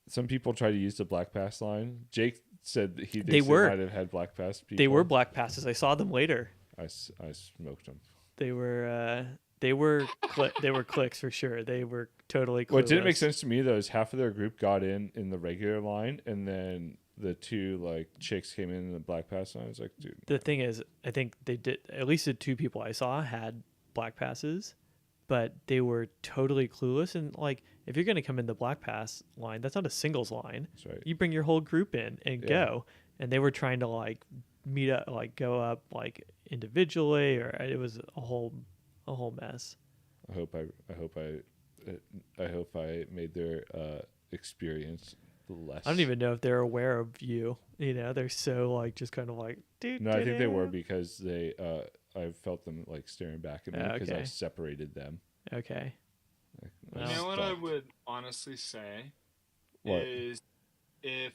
Some people tried to use the Black Pass line. Jake said that he thinks they might have had Black Pass people. They were Black Passes. I saw them later. I smoked them. They were clicks for sure. They were totally clueless. What didn't make sense to me though is half of their group got in the regular line, and then the 2 chicks came in the Black Pass line. I was like, dude. The thing is, I think they did. At least the 2 people I saw had Black Passes, but they were totally clueless. And if you're gonna come in the Black Pass line, that's not a singles line. That's right. You bring your whole group in and go. And they were trying to meet up, go up individually, or it was a whole mess. I hope I made their experience less. I don't even know if they're aware of you. They're so just kind of dude. No, I think they were because they. I felt them staring back at me because Okay. I separated them. Okay. You know what I would honestly say is if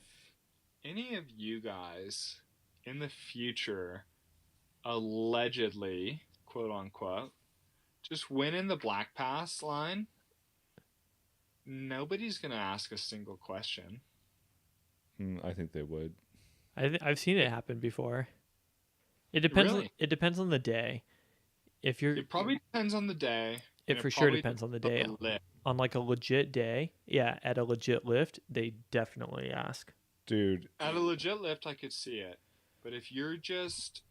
any of you guys in the future allegedly, quote unquote, just win in the Black Pass line, nobody's going to ask a single question. I think they would. I've seen it happen before. It depends. Really? It depends on the day. It probably depends on the day. It for sure depends on the day. On a legit day, at a legit lift, they definitely ask. Dude. At a legit lift, I could see it. But if you're just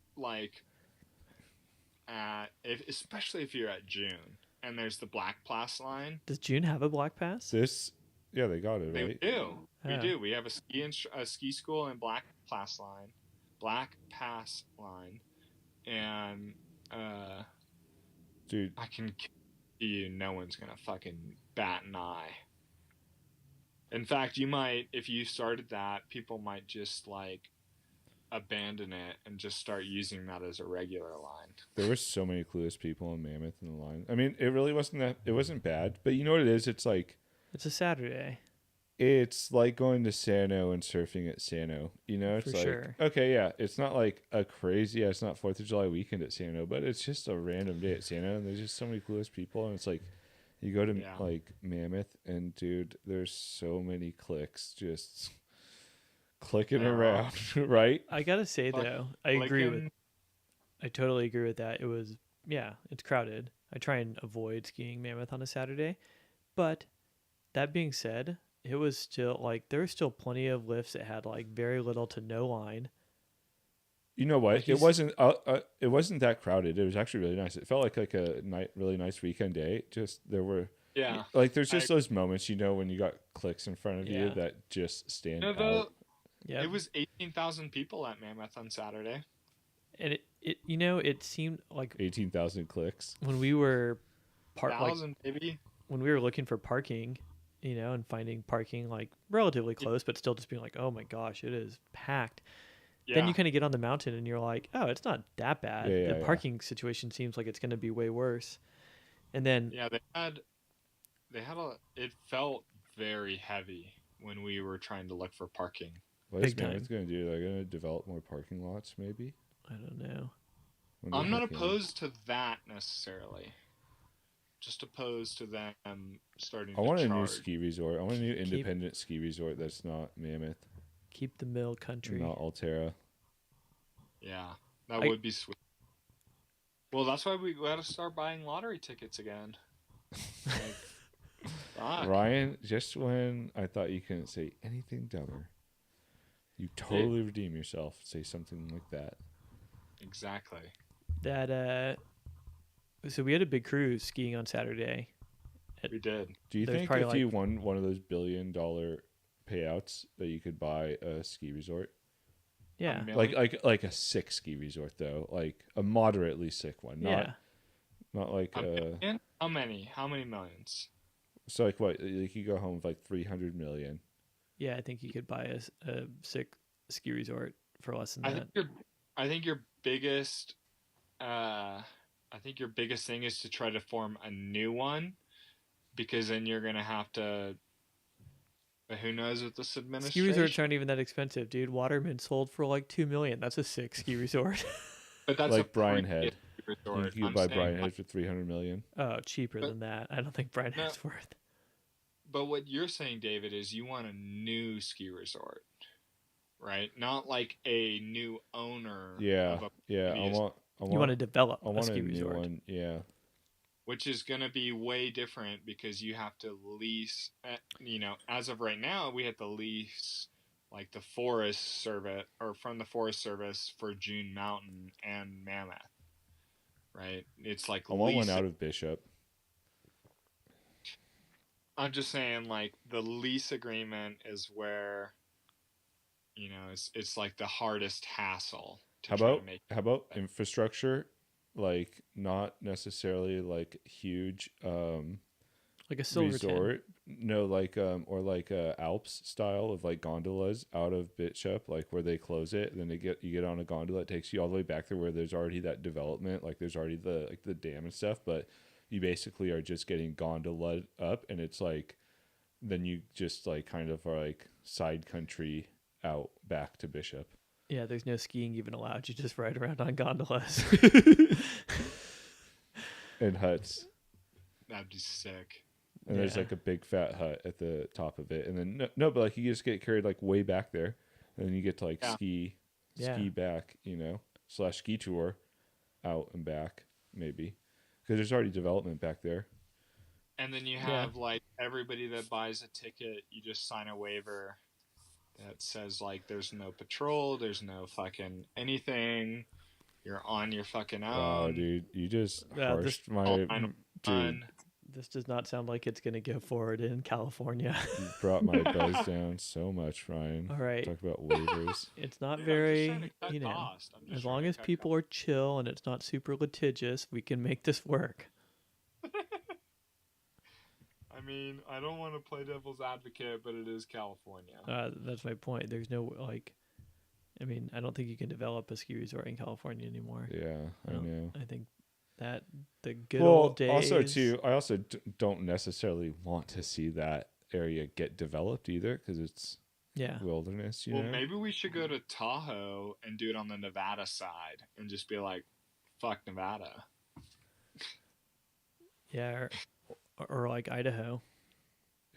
especially if you're at June and there's the Black Pass line. Does June have a Black Pass? Yeah, they got it, right? They do. Oh. We do. We have a ski school and Black Pass line, and dude, I can guarantee you, no one's gonna fucking bat an eye. In fact, if you started that, people might just abandon it and just start using that as a regular line. There were so many clueless people in Mammoth in the line. I mean, it really wasn't bad, but you know what it is? It's it's a Saturday. It's like going to Sano and surfing at Sano. It's For sure. Okay, yeah, it's not a crazy. It's not 4th of July weekend at Sano, but it's just a random day at Sano, and there's just so many clueless people, and it's you go to Mammoth, and dude, there's so many clicks just clicking around, right? I gotta say though, I totally agree with that. It was it's crowded. I try and avoid skiing Mammoth on a Saturday, but that being said, it was still there were still plenty of lifts that had very little to no line. You know what? It wasn't that crowded. It was actually really nice. It felt like a really nice weekend day. Just there were Yeah. Like there's I, just those moments, when you got clicks in front of you Yeah. that just stand though, out. Yeah. it was 18,000 people at Mammoth on Saturday. And it seemed like 18,000 clicks. when we were like 1,000 maybe. when we were looking for parking, and finding parking like relatively Yeah. close, but still just being like, oh my gosh, it is packed. Yeah. Then you kind of get on the mountain and you're like, oh, it's not that bad. Yeah, The yeah. parking situation seems like it's going to be way worse. And then Yeah, it felt very heavy when we were trying to look for parking. What is Big Mammoth time. going to do? They're going to develop more parking lots, maybe? I don't know. Wonder I'm how not can- opposed to that necessarily. Just opposed to them starting I to want a charge. new ski resort. I want a new independent ski resort that's not Mammoth, Keep the mill country. not Altera. Yeah, that would be sweet. Well, that's why we got to start buying lottery tickets again. Like, fuck. Ryan, just when I thought you couldn't say anything dumber, you totally redeem yourself. Say something like that. Exactly. That so we had a big cruise skiing on Saturday. We did. Do you There's think probably if you won one of those $1 billion payouts that you could buy a ski resort? Yeah. A million? Like a sick ski resort though, like a moderately sick one, not like A million? How many? How many millions? so like what, like you go home with like 300 million. Yeah, I think you could buy a sick ski resort for less than that. I think your biggest thing is to try to form a new one, because then you're gonna have to. But who knows with this administration? Ski resorts aren't even that expensive, dude. Waterman sold for like $2 million. That's a sick ski resort. But that's Like a Brian premium Head. resort. You I'm could buy saying, Brian Head for 300 million. Oh, cheaper than that. I don't think Brian No. Head's worth. But what you're saying, David, is you want a new ski resort, right? Not like a new owner. Yeah, Of a yeah. previous, You want to develop I a want ski a new resort. one. Yeah. which is going to be way different because you have to lease. As of right now, we have to lease like the Forest Service or from the Forest Service for June Mountain and Mammoth. Right? It's like I want one lease. out of Bishop. I'm just saying, like the lease agreement is where, it's like the hardest hassle. How about infrastructure? Like not necessarily like huge Like a Silverton. resort. No, like or like Alps style of like gondolas out of Bishop, like where they close it, and then you get on a gondola, it takes you all the way back there where there's already that development, like there's already the dam and stuff, but you basically are just getting gondola up, and it's like then you just like kind of are like side country out back to Bishop. Yeah, there's no skiing even allowed. You just ride around on gondolas. And huts. That'd be sick. And there's Yeah. like a big fat hut at the top of it. And then no, but like you just get carried like way back there. And then you get to like ski back, / ski tour out and back maybe. Because there's already development back there. And then you have like everybody that buys a ticket, you just sign a waiver that says like there's no patrol, there's no fucking anything. You're on your fucking own. Wow, dude. You just harshed all my... Dude, fun. This does not sound like it's going to go forward in California. you brought my buzz down so much, Ryan. All right. Talk about waivers. It's not Dude, very, I'm just trying to cut cost. I'm just as trying long to as cut people are chill and it's not super litigious, we can make this work. I mean, I don't want to play devil's advocate, but it is California. That's my point. There's no, I don't think you can develop a ski resort in California anymore. Yeah, I know. I think that the good old days. Also, too, I also don't necessarily want to see that area get developed either because it's wilderness, Well, maybe we should go to Tahoe and do it on the Nevada side and just be like, fuck Nevada. Yeah, or like Idaho.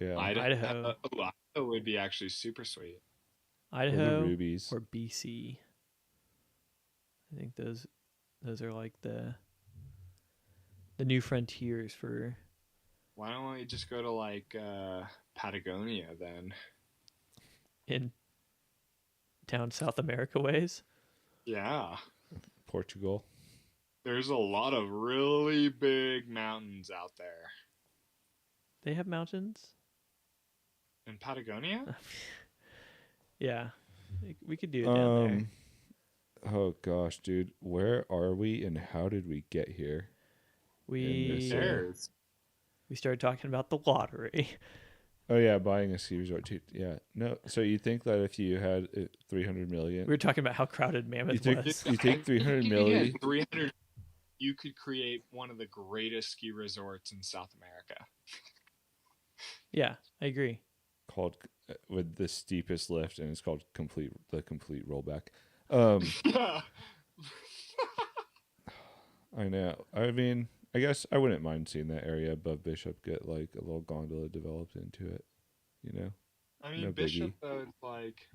Yeah. Idaho. Idaho would be actually super sweet. Idaho Rubies. or BC. I think those are like the new frontiers for. Why don't we just go to like Patagonia then? In down South America ways. Yeah. Portugal. There's a lot of really big mountains out there. They have mountains. In Patagonia? Yeah, we could do it down there. Oh gosh, dude, where are we and how did we get here? We There's. we started talking about the lottery. Oh yeah, buying a ski resort too. Yeah, no. So you think that if you had 300 We million, were talking about how crowded Mammoth think- was. You take 300 if you million? had 300, you could create one of the greatest ski resorts in South America. Yeah, I agree. Called with the steepest lift, and it's called the complete rollback. Yeah. I know. I mean, I guess I wouldn't mind seeing that area above Bishop get like a little gondola developed into it. You know, I mean, No Bishop, biggie. though, it's like,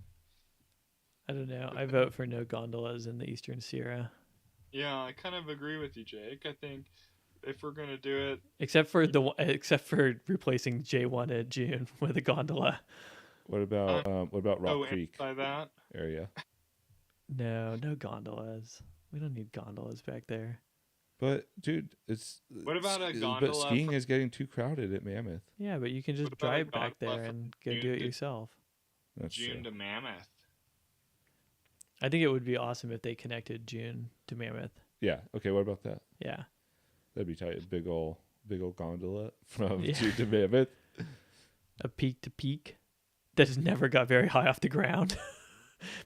I don't know. I vote for no gondolas in the Eastern Sierra, yeah, I kind of agree with you, Jake. I think if we're going to do it, except for replacing J1 at June with a gondola. what about Rock oh, Creek by that, No, area? no gondolas. We don't need gondolas back there. But dude, What about a but gondola skiing from- is getting too crowded at Mammoth. Yeah, but you can just What about a drive back gondola there from and go June do it to- yourself. That's June true. to Mammoth. I think it would be awesome if they connected June to Mammoth. Yeah. Okay. What about that? Yeah. That'd be tight. Big ol' gondola from Yeah. June to Mammoth. A peak to peak that has never got very high off the ground.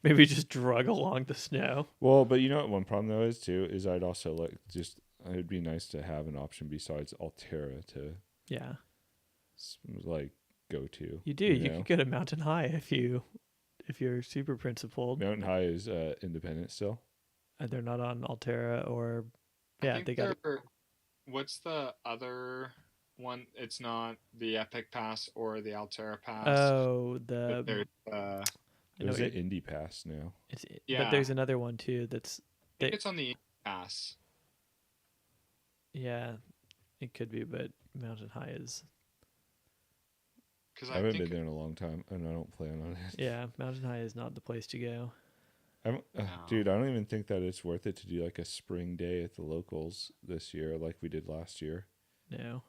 Maybe just drug along the snow. Well, but you know what one problem though is too is I'd also like just it'd be nice to have an option besides Altera to Yeah. like go to. You do. You know? could go to Mountain High if you're super principled. Mountain High is independent still. They're not on Altera or I yeah, think they got they're- What's the other one? It's not the Epic Pass or the Altera Pass. oh but the there's, I know There's it- an Indie Pass now. it's but Yeah. there's another one too that's I think it's on the Pass. yeah, it could be, but Mountain High is Because I I haven't think been there in a long time, and I don't plan on it. yeah, Mountain High is not the place to go. No. No. Dude, I don't even think that it's worth it to do like a spring day at the locals this year, like we did last year. No.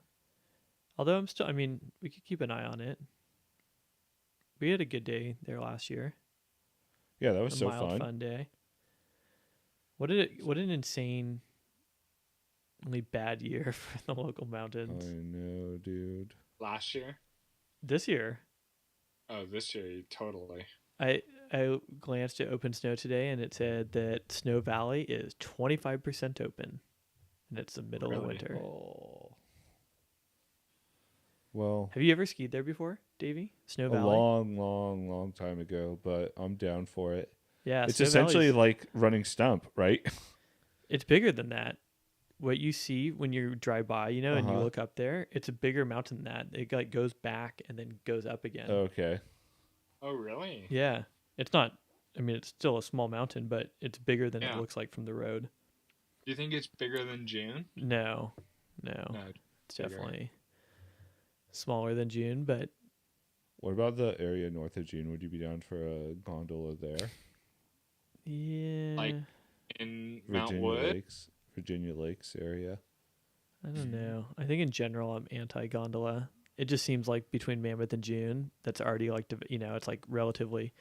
Although I mean, we could keep an eye on it. We had a good day there last year. Yeah, that was A so mild, fun. day. What an insanely bad year for the local mountains. I know, dude. last year. This year, Oh, this year, totally. I glanced at Open Snow today, and it said that Snow Valley is 25% open, and it's the middle of Really? winter. Oh. Well, Have you ever skied there before, Davey? Snow a Valley. long time ago, but I'm down for it. Yeah, It's Snow essentially Valley's- like running stump, right? it's bigger than that. What you see when you drive by, and you Uh-huh. look up there, it's a bigger mountain than that. It like goes back and then goes up again. Okay. Oh, really? Yeah, it's not. I mean, it's still a small mountain, but it's bigger than it Yeah. looks like from the road. Do you think it's bigger than June? No, No. it's bigger. definitely smaller than June, but What about the area north of June? Would you be down for a gondola there? yeah, Like, In Mount Virginia Wood? Lakes. Virginia Lakes area. I don't know. I think in general, I'm anti gondola. It just seems like between Mammoth and June, that's already like it's like relatively.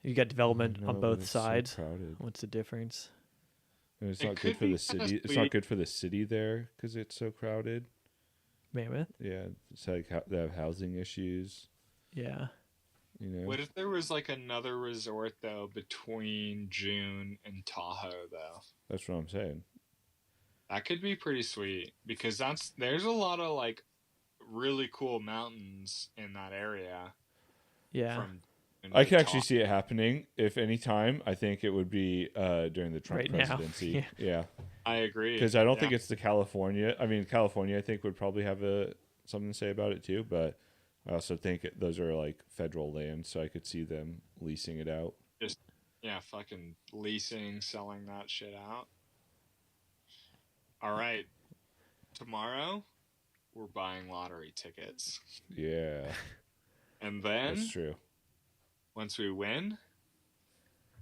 You got development I know, on but both it's so sides. crowded. What's the difference? And it's It not could good for be the kinda city. It's sweet. not good for the city there because it's so crowded. Mammoth? Yeah, it's like they have housing issues. Yeah. You know. What if there was like another resort though between June and Tahoe though? That's what I'm saying. That could be pretty sweet because there's a lot of like really cool mountains in that area. Yeah. From I can actually see it happening. If any time, I think it would be during the Trump Right now. presidency. Yeah. I agree Because I don't Yeah. think it's the California. I mean, California, I think would probably have something to say about it too. But I also think those are like federal lands, so I could see them leasing it out. Yeah, fucking leasing, selling that shit out. All right, tomorrow we're buying lottery tickets, Yeah, and then that's true. once we win,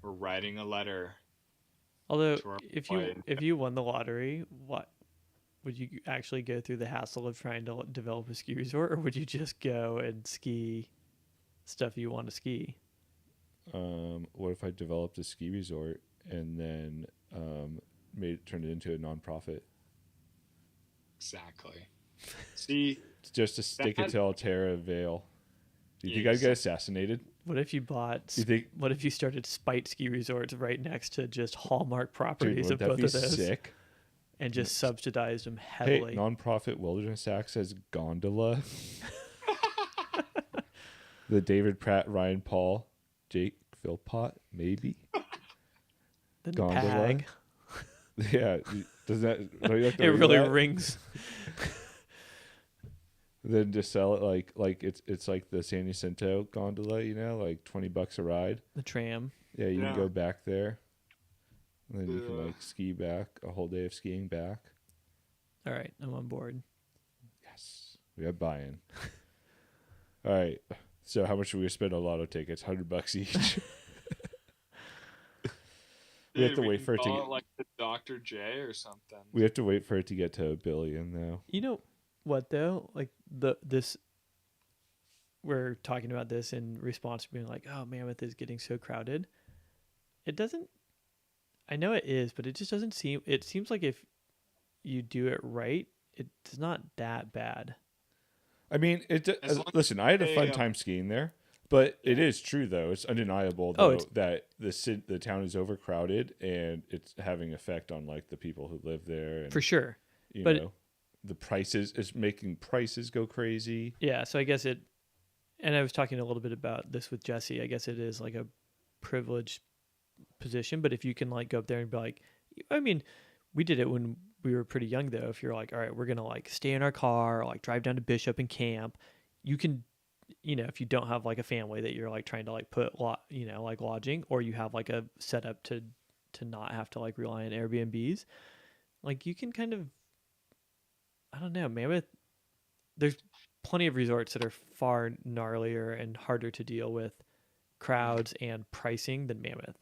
we're writing a letter. Although to our if boy. you won the lottery, would you actually go through the hassle of trying to develop a ski resort, or would you just go and ski stuff you want to ski? What if I developed a ski resort and then turned it into a nonprofit? Exactly. See, It's just to stick it to Altera Vale. Do you think I'd get assassinated? What if you bought? Do you think, What if you started spite ski resorts right next to just Hallmark properties dude, of would that both be of those, sick? and just subsidized them Hey, heavily? nonprofit wilderness access gondola. The David Pratt, Ryan Paul, Jake Philpott, maybe. The gondola. PAG. Yeah, does that? Don't you like to It read really that? rings. Then just sell it like it's like the San Jacinto gondola, you know, like $20 a ride. The tram. Yeah, you Yeah. can go back there, and then you can Ugh. like ski back a whole day of skiing back. All right, I'm on board. Yes, we have buy-in. All right, so how much should we spend on lotto tickets? $100 each. We have to we wait can for it to call get- like the Dr. J or something. We have to wait for it to get to $1 billion, though. You know what though? Like this, we're talking about this in response to being like, "Oh, Mammoth is getting so crowded." It doesn't. I know it is, but it just doesn't seem. It seems like if you do it right, it's not that bad. I mean, As long listen, I had a they, fun time skiing there, but it is true though. It's undeniable Oh, though that the town is overcrowded and it's having effect on like the people who live there. And, For sure. you but know, the prices is making prices go crazy. Yeah, so I guess it, and I was talking a little bit about this with Jesse. I guess it is like a privileged position, but if you can like go up there and be like, I mean, we did it when we were pretty young though. If you're like, all right, we're gonna like stay in our car, or like drive down to Bishop and camp, you can, you know, if you don't have like a family that you're like trying to like put like lodging, or you have like a setup to not have to like rely on Airbnbs, like you can kind of, I don't know, Mammoth. There's plenty of resorts that are far gnarlier and harder to deal with crowds and pricing than Mammoth.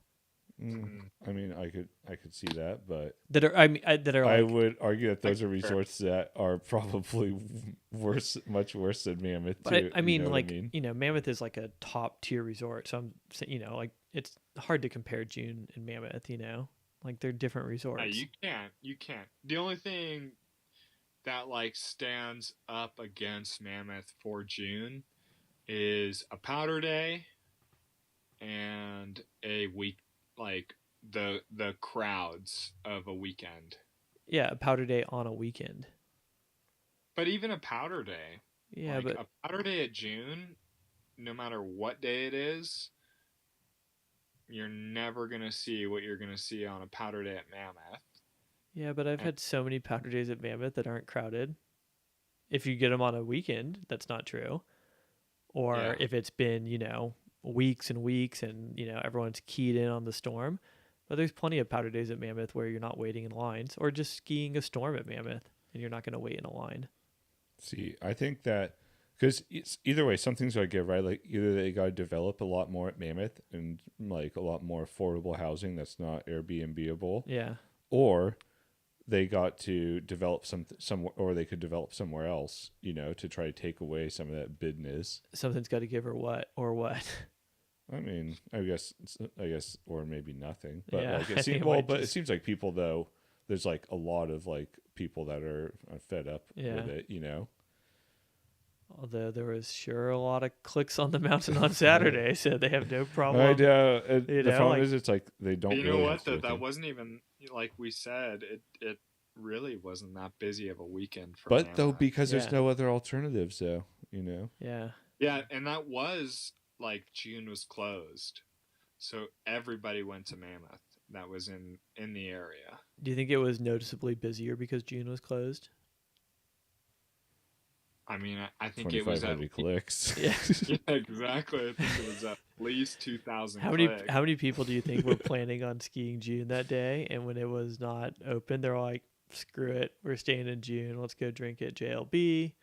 I mean, I could see that, but That are that are I like, would argue that those are resorts that are probably much worse than Mammoth. but Too, I mean, you know like what I mean? you know, Mammoth is like a top tier resort, so I'm you know, like it's hard to compare June and Mammoth. You know, like they're different resorts. You can't. The only thing that like stands up against Mammoth for June is a powder day and a week, like the crowds of a weekend. Yeah, a powder day on a weekend. But even a powder day, Yeah, like but a powder day at June, no matter what day it is, you're never gonna see what you're gonna see on a powder day at Mammoth. I've had so many powder days at Mammoth that aren't crowded. If you get them on a weekend, that's not true. Or Yeah. if it's been, you know, weeks and weeks and, you know, everyone's keyed in on the storm. But there's plenty of powder days at Mammoth where you're not waiting in lines, or just skiing a storm at Mammoth and you're not going to wait in a line. See, I think that because it's either way, something's got to give, right? Like either they got to develop a lot more at Mammoth and like a lot more affordable housing that's not Airbnb-able, Yeah. or they got to develop some, or they could develop somewhere else, you know, to try to take away some of that business. Something's got to give her what or what. I mean, I guess, or maybe nothing. But Yeah, like I it think seems, it well, might but it just- seems like people though. There's like a lot of like people that are fed up Yeah. with it, you know. Although there was sure a lot of clicks on the mountain on Saturday, so they have no problem. I know. you The know, problem like- is, it's like they don't. But you know really what? have to do That anything. wasn't even like we said. It really wasn't that busy of a weekend for But though, Mammoth. because there's Yeah. no other alternatives, though, you know. Yeah. Yeah, and that was like June was closed, so everybody went to Mammoth. That was in the area. Do you think it was noticeably busier because June was closed? I mean, I think it was at 2,500 clicks. Yeah. yeah, exactly. I think it was at least 2,000. How many people do you think were planning on skiing June that day? And when it was not open, they're like, "Screw it, we're staying in June. Let's go drink at JLB.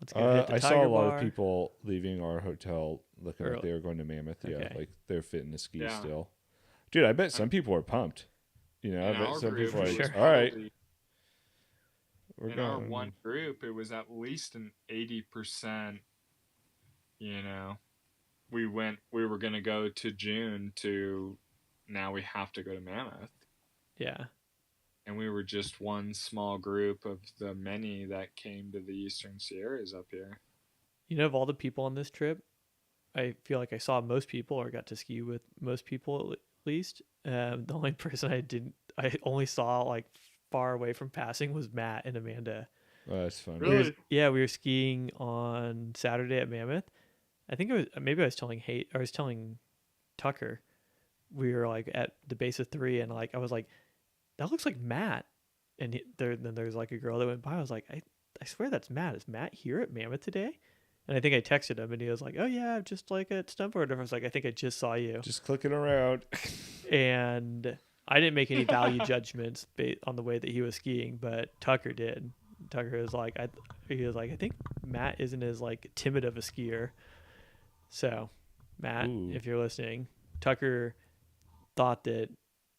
Let's go hit the I saw Tiger a lot Bar." of people leaving our hotel looking like Early. they were going to Mammoth. Yeah, Okay. like they're fitting the ski Yeah. still. Dude, I bet some people were pumped. You know, I In bet our some group, people were it like, was all right. probably- we're in our going. one group, it was at least an 80%, you know, we were going to go to June to now we have to go to Mammoth. Yeah. And we were just one small group of the many that came to the Eastern Sierras up here. You know, of all the people on this trip, I feel like I saw most people or got to ski with most people at least. The only person I only saw like far away from passing was Matt and Amanda. Oh, that's fun. Really? We were skiing on Saturday at Mammoth. I think it was maybe I was telling Tucker we were like at the base of 3 and like I was like that looks like Matt and then there's like a girl that went by. I was like I swear that's Matt. Is Matt here at Mammoth today? And I think I texted him and he was like, oh yeah, just like at Stumford. I was like, I think I just saw you. Just clicking around. And I didn't make any value judgments on the way that he was skiing, but Tucker did. Tucker was like, I think Matt isn't as like timid of a skier. So, Matt, Ooh. if you're listening, Tucker thought that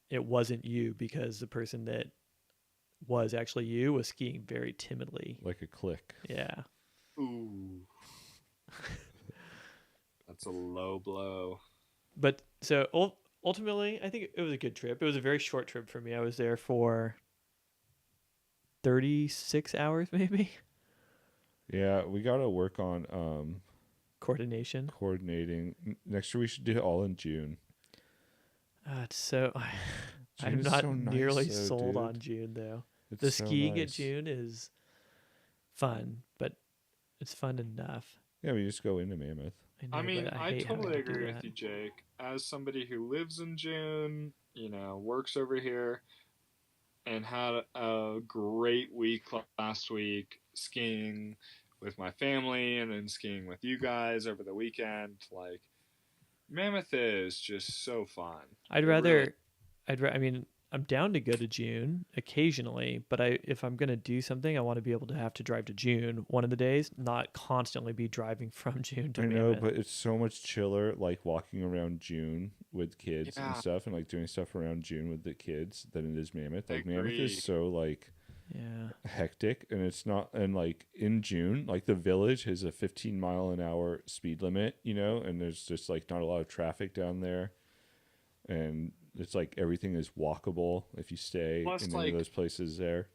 it wasn't you because the person that was actually you was skiing very timidly. Like a click. Yeah. Ooh. That's a low blow. But so ultimately, I think it was a good trip. It was a very short trip for me. I was there for 36 hours maybe. Yeah, we got to work on Coordination. coordinating. Next year we should do it all in June. It's so I'm June's not so nice, nearly though, sold dude. on June though. It's The so skiing at nice. June is fun, but it's fun enough. Yeah, we just go into Mammoth. I mean, but I hate having totally to do agree with that. you, Jake. As somebody who lives in June, works over here, and had a great week last week skiing with my family and then skiing with you guys over the weekend. Like, Mammoth is just so fun. I'd It rather, really- I mean, I'm down to go to June occasionally, but if I'm gonna do something, I want to be able to have to drive to June one of the days, not constantly be driving from June to I know, Mammoth. but it's so much chiller, like walking around June with kids and Yeah. stuff, and like doing stuff around June with the kids than it is Mammoth. I Like Mammoth agree. is so like Yeah, hectic, and it's not. And like in June, like the village has a 15-mile-an-hour speed limit, and there's just like not a lot of traffic down there, and it's like everything is walkable if you stay Plus, in any like, of those places there.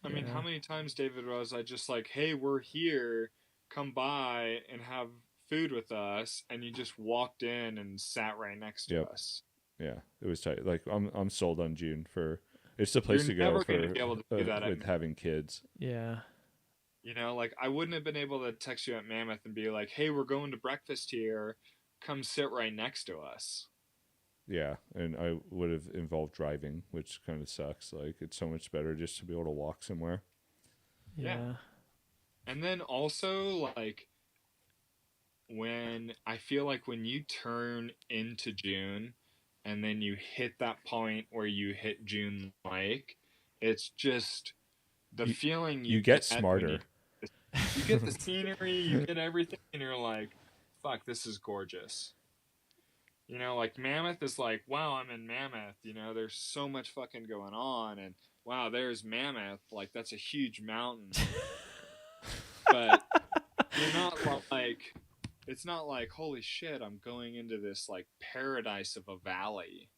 I mean, Yeah. how many times, David, was I just like, hey, we're here, come by and have food with us, and you just walked in and sat right next to Yep. us. Yeah, it was tight. Like I'm sold on June for. It's the place You're to go never for gonna be able to do that at with having kids. yeah, Like I wouldn't have been able to text you at Mammoth and be like, "Hey, we're going to breakfast here. Come sit right next to us." Yeah, and I would have involved driving, which kind of sucks. Like it's so much better just to be able to walk somewhere. yeah. And then also like when I feel like when you turn into June and then you hit that point where you hit June Lake, it's just the feeling You get when smarter. You get the scenery, you get everything, and you're like, fuck, this is gorgeous. Like Mammoth is like, wow, I'm in Mammoth. There's so much fucking going on, and wow, there's Mammoth. Like, that's a huge mountain. But you're not like, it's not like, holy shit, I'm going into this like paradise of a valley,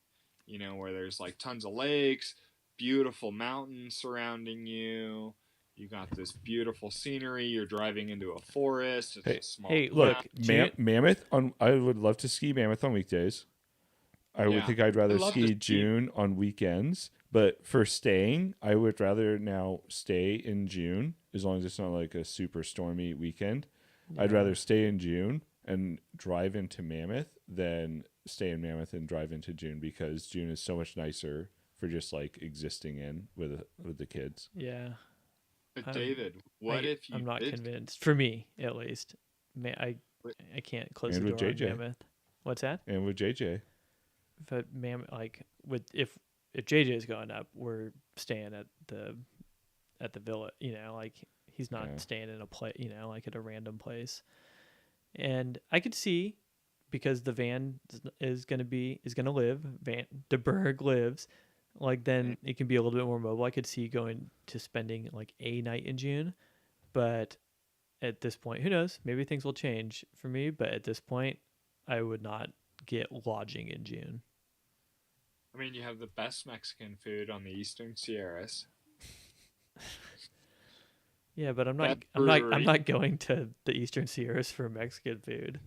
where there's like tons of lakes, beautiful mountains surrounding you. You got this beautiful scenery. You're driving into a forest. It's a small Look, Look, June- Mammoth on. I would love to ski Mammoth on weekdays. I would Yeah. think I'd rather I'd love to ski ski. June on weekends, but for staying, I would rather now stay in June as long as it's not like a super stormy weekend. I'd Yeah. rather stay in June and drive into Mammoth than stay in Mammoth and drive into June because June is so much nicer for just like existing in with the kids. Yeah. But David, what if you I'm not did? convinced. For me, at least, I can't close And the with door JJ. on Mammoth. What's that? And with JJ, But like if JJ is going up, we're staying at the villa. Like he's not Yeah. staying in a place. Like at a random place. And I could see because the van is gonna live. Van DeBerg lives. Like then it can be a little bit more mobile. I could see going to spending like a night in June, but at this point, who knows? Maybe things will change for me, but at this point, I would not get lodging in June. I mean, you have the best Mexican food on the Eastern Sierras. Yeah, but Best I'm brewery. not going to the Eastern Sierras for Mexican food.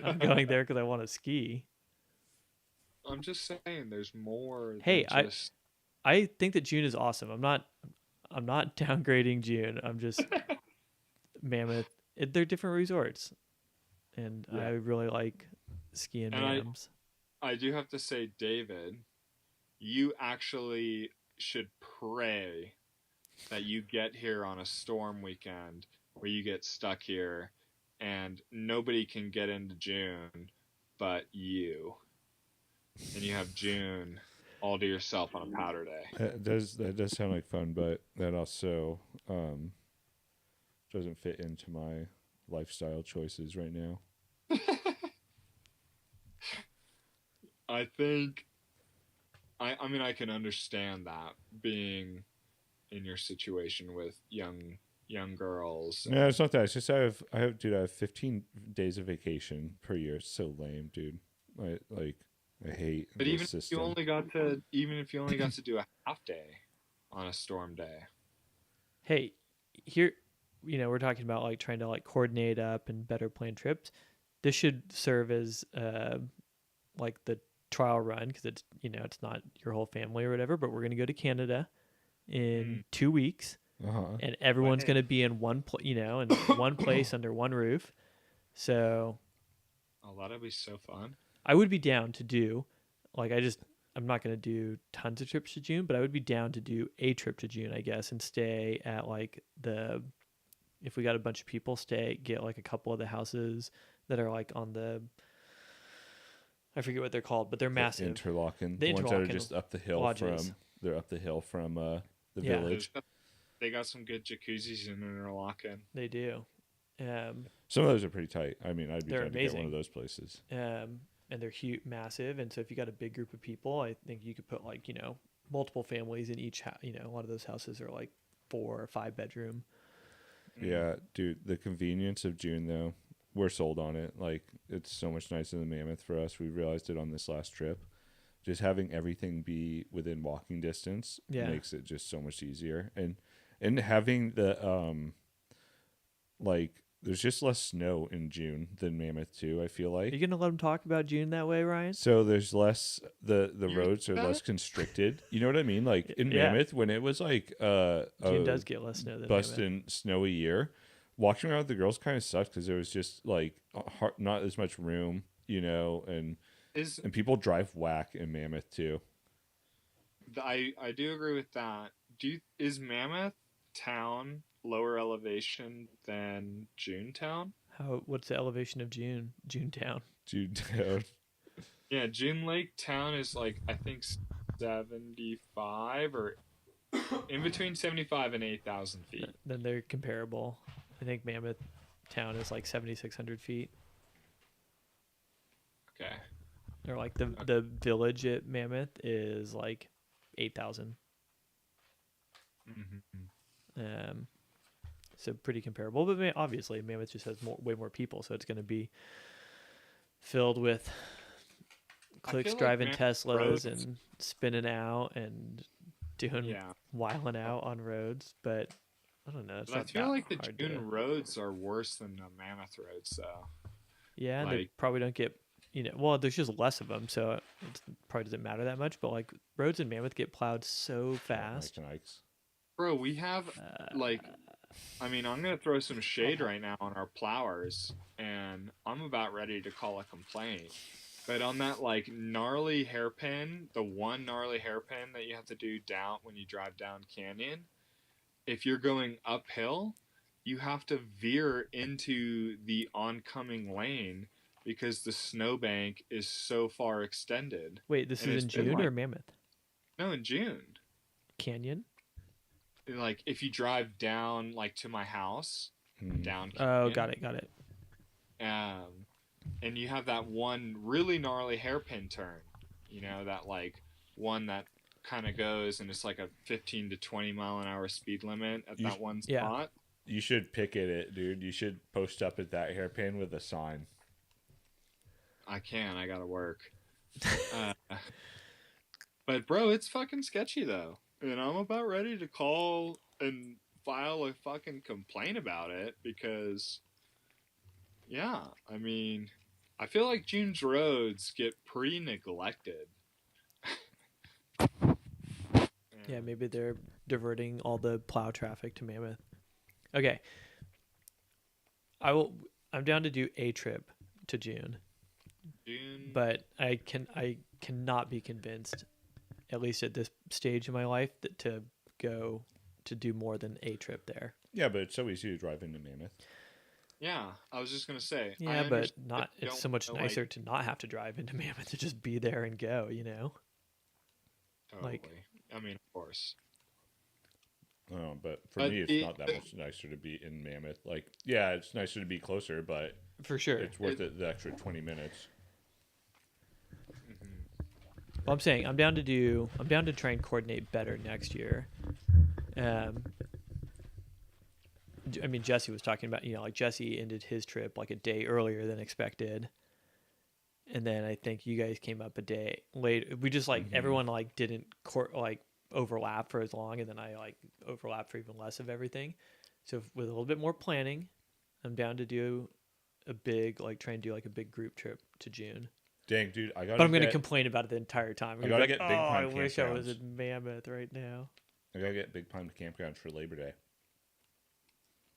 I'm going there because I want to ski. I'm just saying, there's more Hey, than just. I think that June is awesome. I'm not downgrading June. I'm just Mammoth. They're different resorts, and Yeah. I really like skiing And Mams. I do have to say, David, you actually should pray that you get here on a storm weekend where you get stuck here and nobody can get into June but you. And you have June all to yourself on a powder day. That does sound like fun, but that also doesn't fit into my lifestyle choices right now. I think I mean I can understand that being in your situation with young girls. No, it's not that. It's just I have 15 days of vacation per year. It's so lame, dude. I hate But this even if system. you only got to do a half day on a storm day. Hey, here, we're talking about like trying to like coordinate up and better plan trips. This should serve as like the trial run because it's not your whole family or whatever. But we're gonna go to Canada in 2 weeks, and everyone's Hey. gonna be in in one place under one roof. So Oh, that'd be so fun. I would be down to do, like, I'm not going to do tons of trips to June, but I would be down to do a trip to June, I guess, and stay at like if we got a bunch of people, get like a couple of the houses that are like on I forget what they're called, but they're massive. Interlaken. The ones that are Interlaken just up the hill lodges. they're up the hill from the Yeah. village. They got some good jacuzzis in Interlaken. They do. Some of those are pretty tight. I mean, I'd be They're glad to get one amazing. of those places. And they're huge, massive. And so if you got a big group of people, I think you could put like, multiple families in each house. A lot of those houses are like 4 or 5 bedroom. Yeah, dude, the convenience of June though, we're sold on it. Like, it's so much nicer than Mammoth for us. We realized it on this last trip. Just having everything be within walking distance makes it just so much easier. And having the like, there's just less snow in June than Mammoth too, I feel like. Are you gonna let them talk about June that way, Ryan? So there's less the roads are less constricted. You know what I mean? Like in Mammoth, when it was like June does get less snow than busting snow a year, walking around with the girls kind of sucked because there was just like not as much room, and people drive whack in Mammoth too. I do agree with that. Is Mammoth Town lower elevation than Junetown? What's the elevation of Junetown? Junetown. Yeah, June Lake Town is like I think 75 or in between 75 and 8,000 feet. Then they're comparable. I think Mammoth Town is like 7,600 feet. Okay. Or like the village at Mammoth is like 8,000. Mm-hmm. So pretty comparable, but obviously Mammoth just has way more people, so it's going to be filled with clicks driving Teslas and spinning out and doing wiling out on roads. But I don't know. I feel like the June roads are worse than the Mammoth roads, though. Yeah, and they probably don't get well, there's just less of them, so it probably doesn't matter that much. But like roads in Mammoth get plowed so fast. Bro, we have I'm gonna throw some shade right now on our plowers, and I'm about ready to call a complaint. But on that gnarly hairpin, the one gnarly hairpin that you have to do down when you drive down canyon, if you're going uphill, you have to veer into the oncoming lane because the snowbank is so far extended. Wait, this is in June or Mammoth? No, in June. Canyon? If you drive down to my house, down canyon. Oh, got it. And you have that one really gnarly hairpin turn, that one that kind of goes, and it's like a 15 to 20 mile an hour speed limit at that one Yeah. spot. You should picket it, dude. You should post up at that hairpin with a sign. I gotta work. Uh, but bro, it's fucking sketchy though, and I'm about ready to call and file a fucking complaint about it because, yeah, I mean, I feel like June's roads get pretty neglected. Yeah, maybe they're diverting all the plow traffic to Mammoth. Okay. I'm down to do a trip to June, June, but I cannot be convinced, at least at this stage in my life, that to go to do more than a trip there. Yeah, but it's so easy to drive into Mammoth. yeah, I was just gonna say. Yeah, but not. You It's don't so much wanna, nicer to not have to drive into Mammoth, to just be there and go. You know. totally. like- I mean, of course. But for But me, it's not that much nicer to be in Mammoth. Like, yeah, it's nicer to be closer, but For sure. it's worth it the extra 20 minutes. Well, I'm saying I'm down to try and coordinate better next year. I mean, Jesse was talking about, like Jesse ended his trip like a day earlier than expected. And then I think you guys came up a day late. We just everyone didn't overlap for as long. And then I overlapped for even less of everything. So with a little bit more planning, I'm down to do a big, try and do a big group trip to June. Dang, dude, I got. But I'm going to complain about it the entire time. I'm I gonna gotta be get Big Pine I wish I was campgrounds. in Mammoth right now. I gotta get Big Pine campgrounds for Labor Day.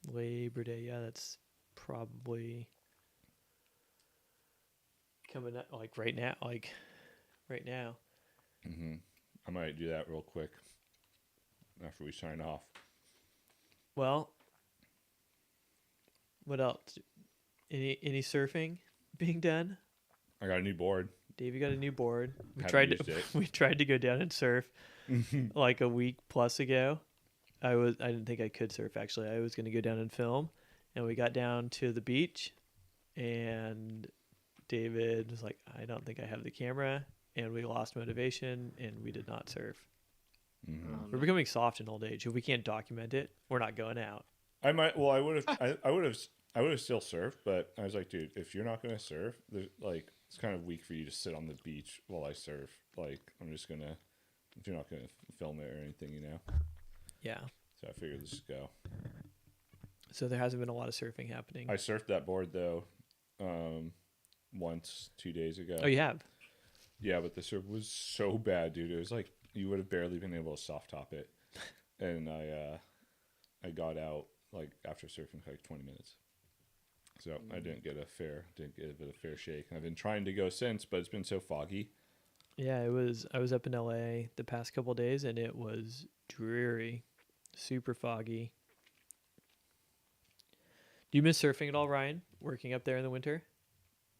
Labor Day, yeah, that's probably coming up right now. Right now. I might do that real quick after we sign off. Well, what else? Any surfing being done? I got a new board. Davey got a new board. Haven't used it. We tried to go down and surf like a week plus ago. I didn't think I could surf actually. I was going to go down and film, and we got down to the beach, and David was like, "I don't think I have the camera," and we lost motivation, and we did not surf. We're becoming soft in old age. If we can't document it, we're not going out. I might. Well, I would have. I would have. I would have still surfed, but I was like, dude, if you're not gonna surf, it's kind of weak for you to sit on the beach while I surf. I'm just gonna. If you're not gonna film it or anything, Yeah. So I figured let's just go. So there hasn't been a lot of surfing happening. I surfed that board though, once 2 days ago. Oh, you have? Yeah, but the surf was so bad, dude. It was like you would have barely been able to soft top it, and I got out after surfing for 20 minutes. So I didn't give it a fair shake. And I've been trying to go since, but it's been so foggy. Yeah, I was up in LA the past couple of days, and it was dreary, super foggy. Do you miss surfing at all, Ryan? Working up there in the winter?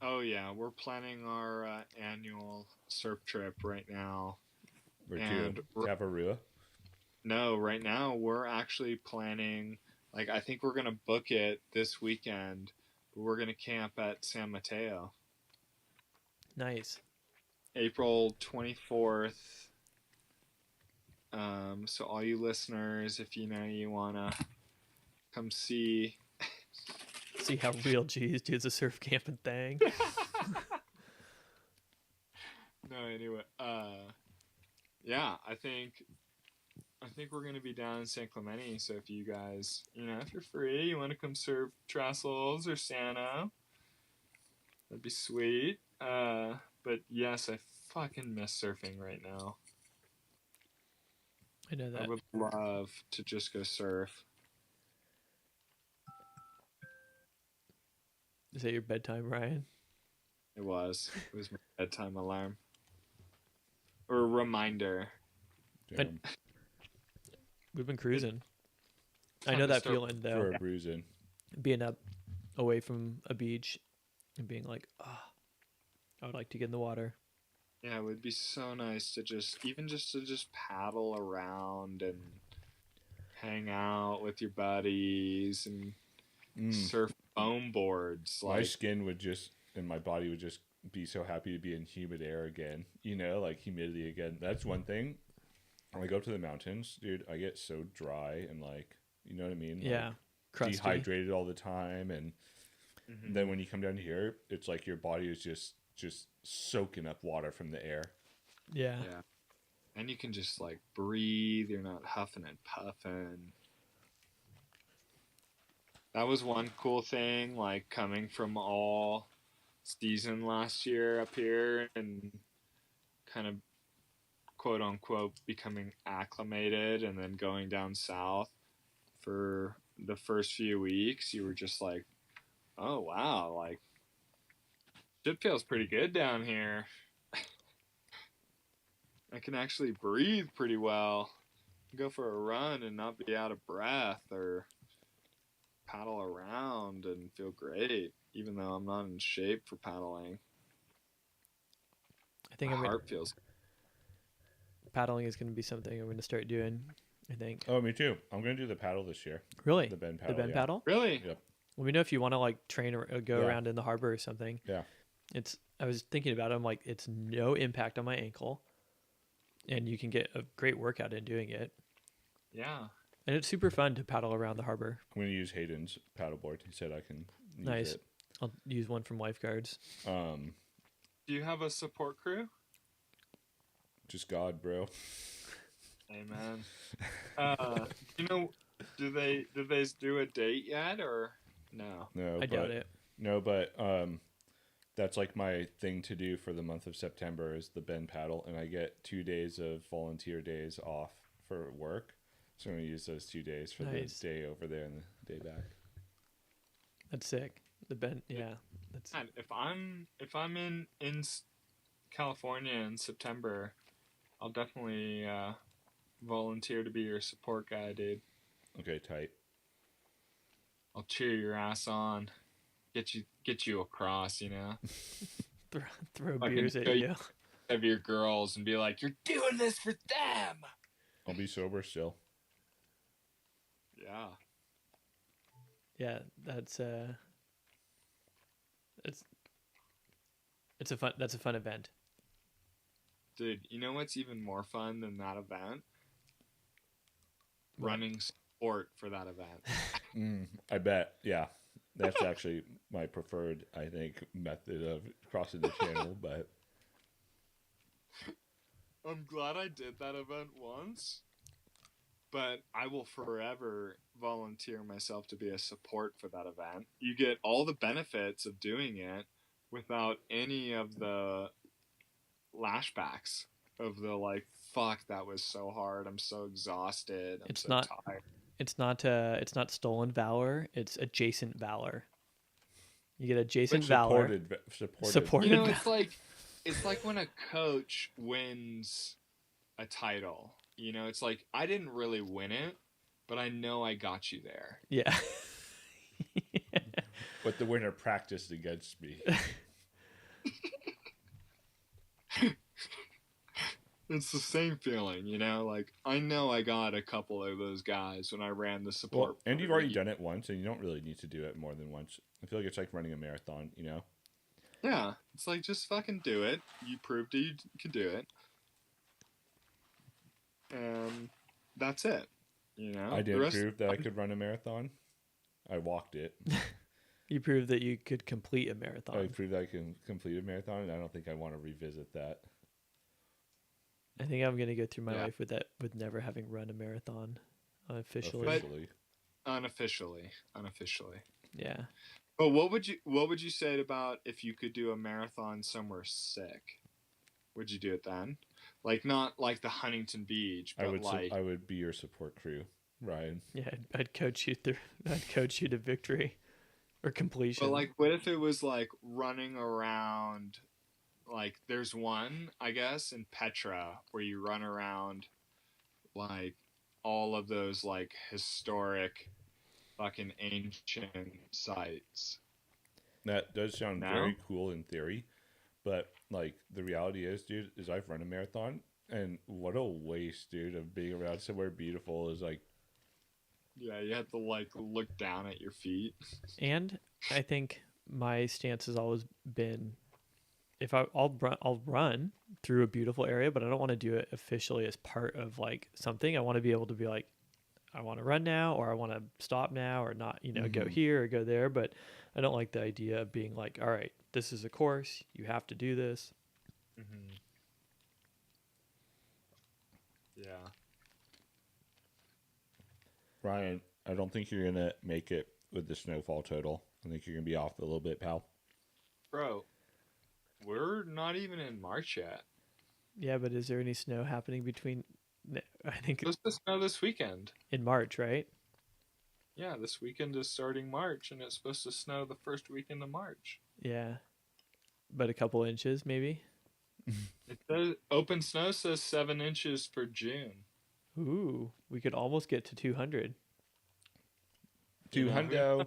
Oh yeah, we're planning our annual surf trip right now. We're And to Tavarua. No, right now we're actually planning. I think we're gonna book it this weekend. We're gonna camp at San Mateo, Nice. April 24th. So all you listeners, if you wanna come see. See how real G's does a surf camping thing. No, anyway, yeah, I think we're gonna be down in San Clemente. So if you guys, if you're free, you want to come surf Trestles or Santa, that'd be sweet. But yes, I fucking miss surfing right now. I know that. I would love to just go surf. Is that your bedtime, Ryan? It was my bedtime alarm or reminder. Damn. We've been cruising. I Time know to that start feeling, though. For a bruising. Being up away from a beach and being like, I would like to get in the water. Yeah, it would be so nice to just paddle around and hang out with your buddies and surf foam boards. My skin would and my body would just be so happy to be in humid air again. Humidity again. That's one thing. when I go to the mountains, dude, I get so dry and like, you know what I mean? Yeah. Like Crusty. dehydrated all the time, and Mhm. then when you come down here, it's like your body is just soaking up water from the air. Yeah. Yeah. And you can just like breathe. You're not huffing and puffing. That was one cool thing, like coming from all season last year up here and kind of quote unquote becoming acclimated and then going down south for the first few weeks. You were just like, oh wow, like shit feels pretty good down here. I can actually breathe pretty well. Go for a run and not be out of breath or paddle around and feel great, even though I'm not in shape for paddling. I think My I'm gonna, heart feels. paddling is going to be something I'm going to start doing. I think. Oh, me too. I'm gonna do the paddle this year. Really? The bend The paddle. bend yeah. paddle? Really? Yep. Let me know if you want to like train or go Yeah. around in the harbor or something. Yeah. I was thinking about it. I'm like, it's no impact on my ankle, and you can get a great workout in doing it. Yeah. And it's super fun to paddle around the harbor. I'm gonna use Hayden's paddleboard. He said I can use Nice. it. I'll use one from Lifeguards. Do you have a support crew? Just God, bro. Amen. You know, did they do a date yet or no? No, I doubt it. No, but that's like my thing to do for the month of September is the bend paddle, and I get 2 days of volunteer days off for work. So I'm gonna use those 2 days for Nice. the day over there and the day back. That's sick. The bend, yeah. That's God, if I'm in California in September, I'll definitely volunteer to be your support guy, dude. Okay, tight. I'll cheer your ass on, get you across, you know. throw Fucking beers at show you. Of your girls and be like, you're doing this for them. I'll be sober still. Yeah. Yeah, that's that's a fun event. Dude, you know what's even more fun than that event? What? Running support for that event. I bet. Yeah, that's actually my preferred, I think, method of crossing the channel. But I'm glad I did that event once, but I will forever volunteer myself to be a support for that event. You get all the benefits of doing it without any of the lashbacks of the like, fuck, that was so hard. I'm so exhausted. I'm It's so not- tired. It's not stolen valor. It's adjacent valor. You get adjacent valor. supported. Support- You know, it's like when a coach wins a title. You know, it's like I didn't really win it, but I know I got you there. Yeah. But the winner practiced against me. It's the same feeling, you know. Like I know I got a couple of those guys when I ran the support. Well, and you've already done it once, and you don't really need to do it more than once. I feel like it's like running a marathon, you know? Yeah, it's like just fucking do it. You proved you could do it, and that's it. You know, I The didn't rest- prove that I could run a marathon. I walked it. You proved that you could complete a marathon. I proved that I can complete a marathon, and I don't think I want to revisit that. I think I'm gonna go through my Yeah. life with never having run a marathon officially. Officially. unofficially. Yeah. But what would you say about if you could do a marathon somewhere sick? Would you do it then? Like not like the Huntington Beach, but I would be your support crew, Ryan. Yeah, I'd coach you through. I'd coach you to victory or completion. but like what if it was like running around like there's one, I guess, in Petra where you run around like all of those like historic fucking ancient sites. That does sound No? very cool in theory, but like the reality is, dude, is I've run a marathon, and what a waste, dude, of being around somewhere beautiful is like. Yeah, you have to like look down at your feet. And I think my stance has always been if I'll run through a beautiful area, but I don't want to do it officially as part of like something. I want to be able to be like, I want to run now, or I want to stop now, or not, go here or go there. But I don't like the idea of being like, all right, this is a course. You have to do this. Mm-hmm. Yeah. Ryan, I don't think you're gonna make it with the snowfall total. I think you're gonna be off a little bit, pal. Bro, we're not even in March yet. Yeah, but is there any snow happening between? I think It's supposed to snow this weekend. in March, right? Yeah, this weekend is starting March, and it's supposed to snow the first weekend of March. Yeah, but a couple inches maybe. It says open snow says 7 inches for June. Ooh, we could almost get to 200. Two hundo.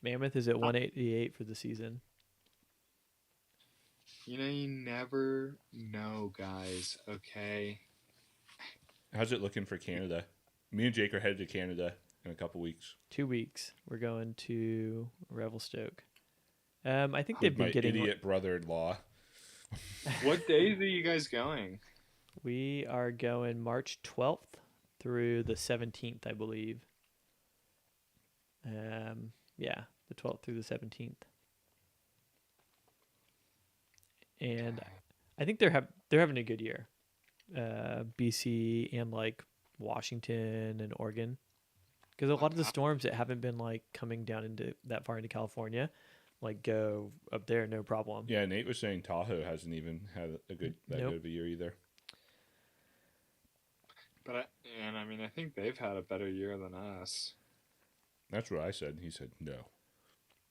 Mammoth is at 188 for the season. You never know, guys. Okay. How's it looking for Canada? Me and Jake are headed to Canada in a couple weeks. 2 weeks. We're going to Revelstoke. I think they've With been my getting. idiot brother-in-law. What days are you guys going? We are going March 12th through the 17th, I believe. Yeah, the 12th through the 17th. And I think they're having a good year. BC and like Washington and Oregon, because a lot of the storms that haven't been like coming down into that far into California, like go up there no problem. Yeah, Nate was saying Tahoe hasn't even had good of a year either. But I think they've had a better year than us. That's what I said. He said no.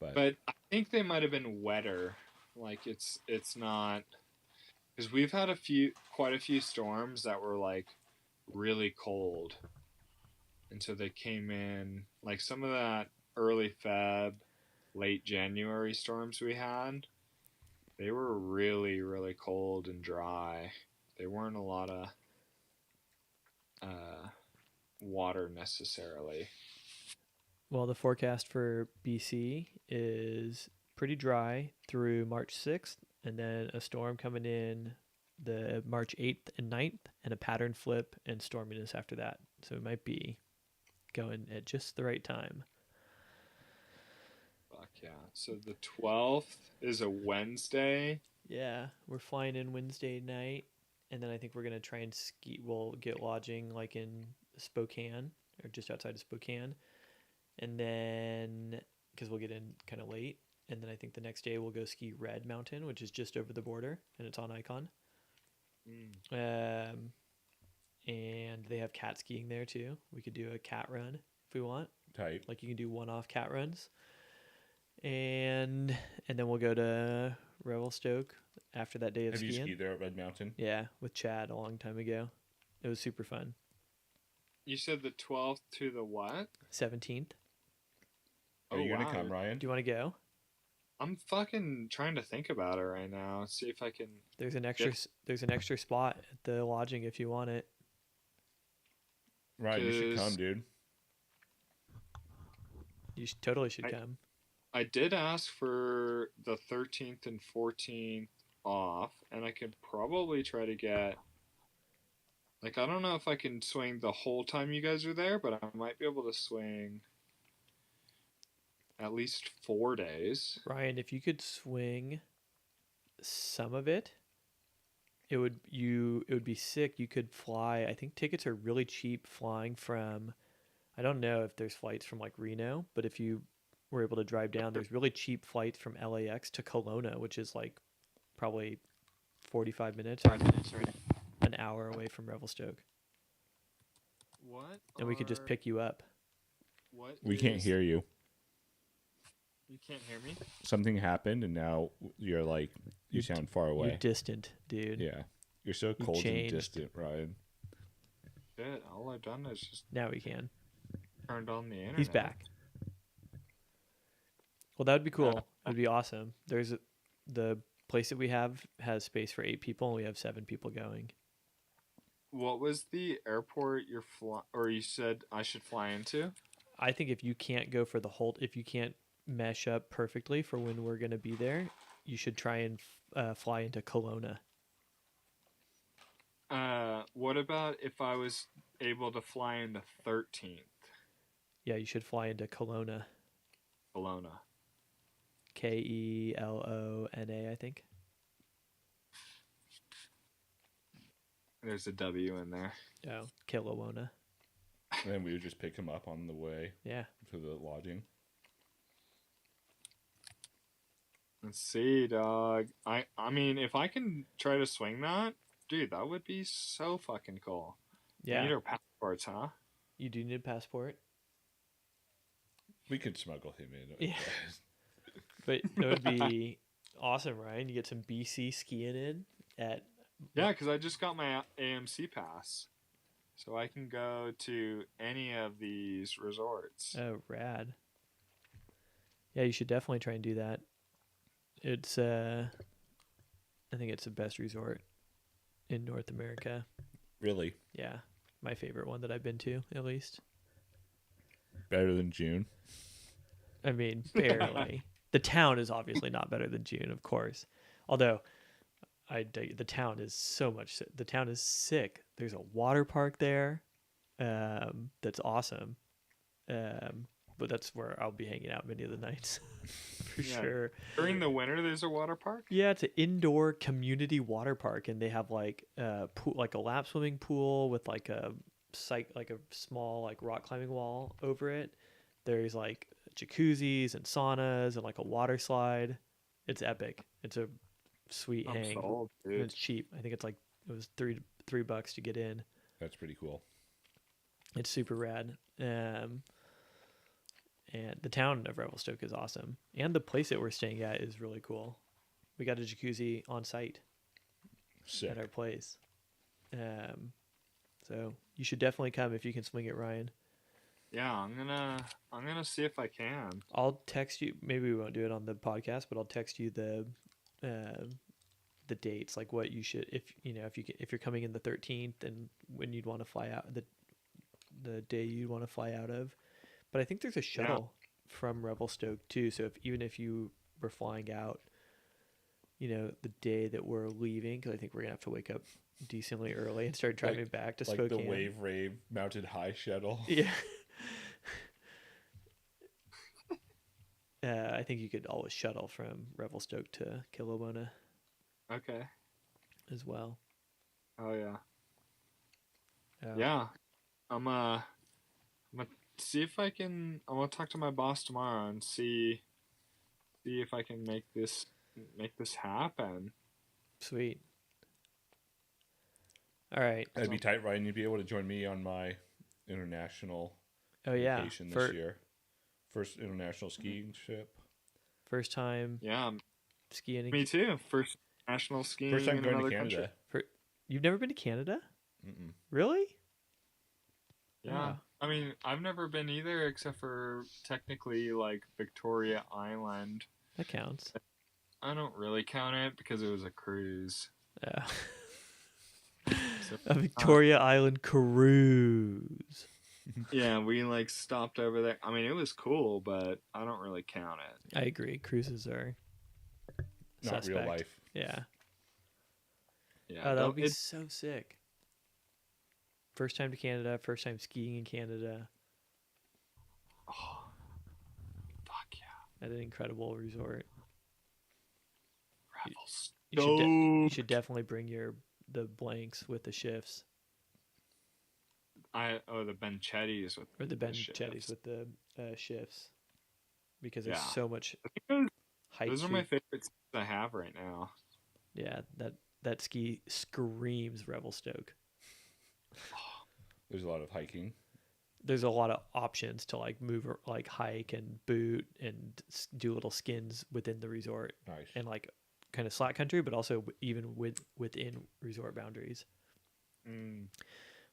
But I think they might have been wetter. Like it's not, because we've had quite a few storms that were like really cold, and so they came in like some of that early Feb, late January storms we had. They were really, really cold and dry. There weren't a lot of water necessarily. Well, the forecast for BC is pretty dry through March 6th, and then a storm coming in the March 8th and 9th, and a pattern flip and storminess after that. So it might be going at just the right time. Fuck yeah. So the 12th is a Wednesday. Yeah, we're flying in Wednesday night, and then I think we're going to try and ski. We'll get lodging like in Spokane or just outside of Spokane. And then, because we'll get in kind of late, and then I think the next day we'll go ski Red Mountain, which is just over the border, and it's on Icon. And they have cat skiing there too. We could do a cat run if we want. Tight. Like you can do one-off cat runs, and then we'll go to Revelstoke after that day of skiing. Have you skied there at Red Mountain? Yeah, with Chad a long time ago. It was super fun. You said the 12th to the what? 17th. Are you gonna come, Ryan? Do you want to go? I'm fucking trying to think about it right now. See if I can. There's an extra spot at the lodging if you want it. Ryan, you should come, dude. You totally should come. I did ask for the 13th and 14th off, and I could probably try to get. Like, I don't know if I can swing the whole time you guys are there, but I might be able to swing at least 4 days. Ryan, if you could swing some of it, it would be sick. You could fly. I think tickets are really cheap flying from, I don't know if there's flights from like Reno, but if you were able to drive down, there's really cheap flights from LAX to Kelowna, which is like probably 45 minutes or an hour away from Revelstoke. What? And we could just pick you up. We can't hear you. You can't hear me? Something happened, and now you're like, you sound far away. You're distant, dude. Yeah. You're so cold and distant, Ryan. Shit, all I've done is just Now we can. turned on the internet. He's back. Well, that would be cool. It would be awesome. The place that we have has space for 8 people, and we have 7 people going. What was the airport you said I should fly into? I think if you can't go for the whole, if you can't mesh up perfectly for when we're going to be there, you should try and fly into Kelowna. What about if I was able to fly in the 13th? Yeah, you should fly into Kelowna. Kelowna. Kelona, I think. There's a W in there. Oh, Kelowna. And then we would just pick him up on the way Yeah. to the lodging. Let's see, dog. I mean, if I can try to swing that, dude, that would be so fucking cool. We Yeah. need our passports, huh? You do need a passport. We could smuggle him in. Yeah. But it would be awesome, Ryan. You get some BC skiing in at. Yeah, because I just got my AMC pass. So I can go to any of these resorts. Oh, rad. Yeah, you should definitely try and do that. It's I think it's the best resort in North America. Really? Yeah. My favorite one that I've been to, at least. Better than June? I mean, barely. The town is obviously not better than June, of course. Although the town is the town is sick. There's a water park there. That's awesome. But that's where I'll be hanging out many of the nights. For sure. During the winter, there's a water park? Yeah, it's an indoor community water park, and they have like pool, like a lap swimming pool with like a small like rock climbing wall over it. There's like jacuzzis and saunas and like a water slide. It's epic. It's a sweet I'm hang. sold, And dude. it's cheap. I think it was $3 to get in. That's pretty cool. It's super rad. And the town of Revelstoke is awesome. And the place that we're staying at is really cool. We got a jacuzzi on site Sick. at our place. So you should definitely come if you can swing it, Ryan. Yeah, I'm gonna see if I can. I'll text you. Maybe we won't do it on the podcast, but I'll text you the dates, like what you should, if you're coming in the 13th and when you'd want to fly out, the day you'd want to fly out of. But I think there's a shuttle from Revelstoke too. So even if you were flying out, the day that we're leaving, because I think we're gonna have to wake up decently early and start driving back to like Spokane. the Wave Rave mounted high shuttle. Yeah. I think you could always shuttle from Revelstoke to Kelowna Okay. as well. Oh yeah. Yeah. I'm gonna see if I can. I'm gonna talk to my boss tomorrow and see if I can make this happen. Sweet. All right. That'd be tight, Ryan. You'd be able to join me on my international Oh yeah. vacation this year. First international skiing trip. First time Yeah, skiing. me too. First national skiing. First time in going to another Canada. country. You've never been to Canada? Mm-mm. Really? Yeah. Wow. I mean, I've never been either, except for technically like Victoria Island. That counts. I don't really count it because it was a cruise. Yeah. So, A Victoria Island cruise. yeah, we like stopped over there. I mean, it was cool, but I don't really count it. I agree. Cruises are Not suspect. real life. Yeah. Yeah, Oh, that though would be it's so sick. First time to Canada. First time skiing in Canada oh, fuck yeah, at an incredible resort. Rebels. You should definitely bring the blanks with the shifts, The Benchettis with or the Ben shifts. Chetties with the shifts, because there's Yeah. so much I think those, hike. those are my favorites I have right now. Yeah, that ski screams Revelstoke. There's a lot of hiking. There's a lot of options to like move, or like hike and boot and do little skins within the resort, Nice. and like kind of slack country, but also even within resort boundaries. Mm.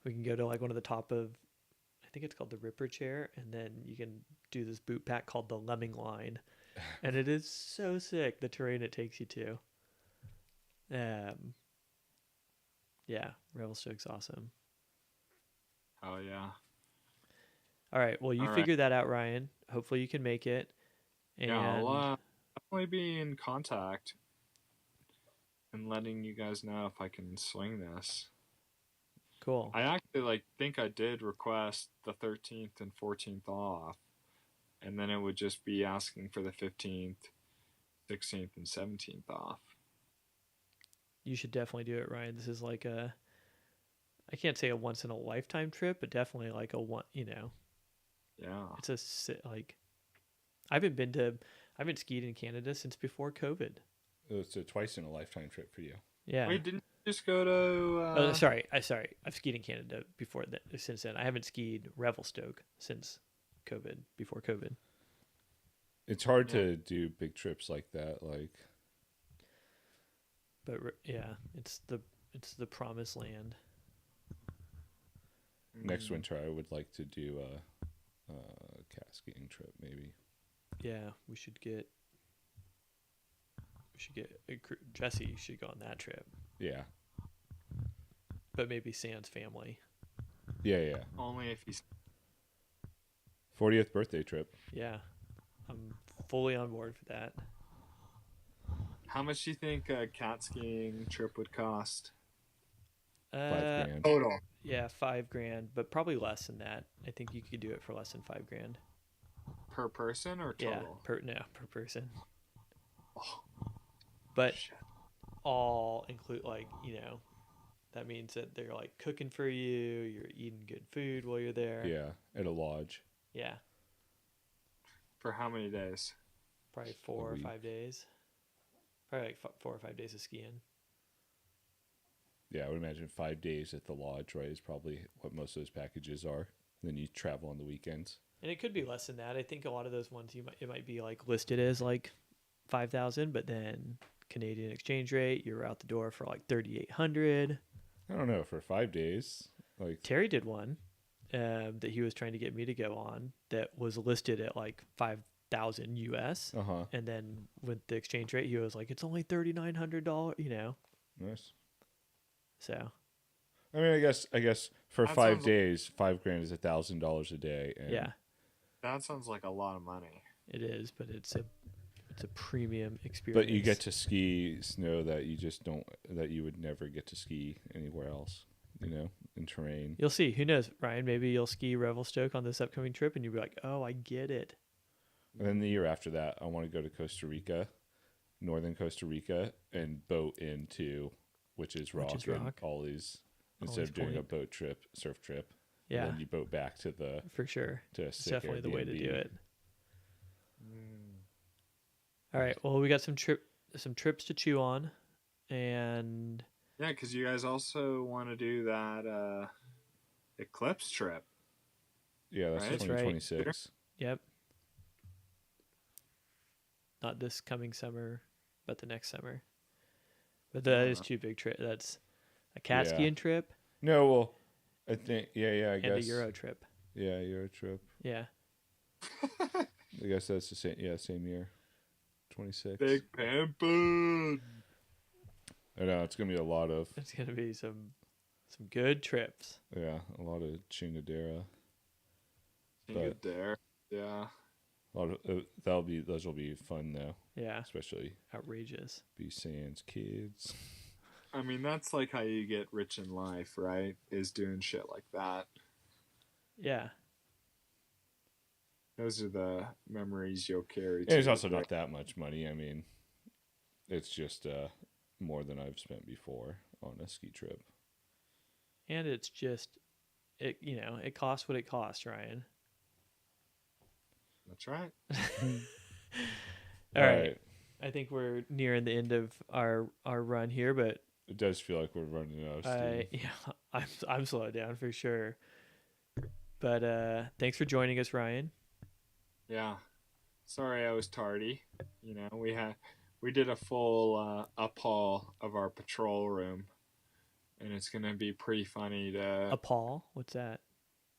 We can go to like one of the top of, I think it's called the Ripper Chair, and then you can do this boot pack called the Lemming Line, and it is so sick, the terrain it takes you to. Yeah, Revelstoke's awesome. Oh yeah. All right, well, you All right. figure that out, Ryan. Hopefully you can make it. And Yeah, I'll definitely be in contact. and letting you guys know if I can swing this. Cool. I actually think I did request the 13th and 14th off, and then it would just be asking for the 15th, 16th, and 17th off. You should definitely do it, Ryan. This is like I can't say a once in a lifetime trip, but definitely like a one, Yeah. it's like I haven't skied in Canada since before COVID. It's a twice in a lifetime trip for you. Yeah. Wait, didn't you just go to? Sorry. I've skied in Canada before that. Since then, I haven't skied Revelstoke since COVID. Before COVID. It's hard to do big trips like that. But yeah, it's the promised land. Next winter, I would like to do a cat skiing trip, maybe. Yeah, we should get Jesse should go on that trip, Yeah. but maybe Sam's family. Yeah. Only if he's 40th birthday trip. Yeah, I'm fully on board for that. How much do you think a cat skiing trip would cost? $5,000. Total. Yeah, $5,000, but probably less than that. I think you could do it for less than $5,000. Per person or total? Yeah, per person. Oh, But shit. all include that means that they're like cooking for you. You're eating good food while you're there. Yeah, at a lodge. Yeah, For how many days? probably 4 or week. 5 days. Probably like 4 or 5 days of skiing. Yeah, I would imagine 5 days at the lodge, right, is probably what most of those packages are. Then you travel on the weekends. And it could be less than that. I think a lot of those ones it might be like listed as like 5,000, but then Canadian exchange rate, you're out the door for like 3,800. I don't know, for 5 days. Terry did one that he was trying to get me to go on that was listed at like 5,000 US. Uh-huh. And then with the exchange rate, he was like, it's only $3,900, Nice. So I mean, I guess for That 5 sounds- days, $5,000 is $1,000 a day. And yeah, That sounds like a lot of money. it is, but it's a premium experience. But you get to ski snow that you would never get to ski anywhere else, in terrain. You'll see. Who knows, Ryan? Maybe you'll ski Revelstoke on this upcoming trip, and you'll be like, "Oh, I get it." And then the year after that, I want to go to Costa Rica, northern Costa Rica, and boat into Witches Rock, Witches and Rock. Ollie's instead Ollie's of doing Point. a surf trip. Yeah, And then you boat back to for sure. a It's sick definitely the way to do Airbnb. it. All right. Well, we got some trips to chew on, and Yeah, because you guys also want to do that eclipse trip. Yeah, that's Right? That's right. 2026. yep. Not this coming summer, but the next summer. But that is two big trips. That's a cat Yeah. skiing trip No, well, I think I and guess a Euro trip. Yeah, Euro trip. Yeah. I guess that's the same. Yeah, same year, 26. Big Pampa. I know it's gonna be a lot of It's gonna be some good trips. a lot of Chingadera. Good there. Yeah. A lot of those will be fun though, Yeah. especially Outrageous. be Sans kids. I mean, that's like how you get rich in life, right? Is doing shit like that. Yeah. Those are the memories you'll carry. And it's to also the not that much money. I mean, it's just more than I've spent before on a ski trip. And it's just it costs what it costs, Ryan. That's right. All right. I think we're nearing the end of our run here, but It does feel like we're running out of steam. I'm slowed down for sure. But thanks for joining us, Ryan. Yeah. Sorry I was tardy. We did a full uphaul of our patrol room, and it's gonna be pretty funny to A Paul? What's that?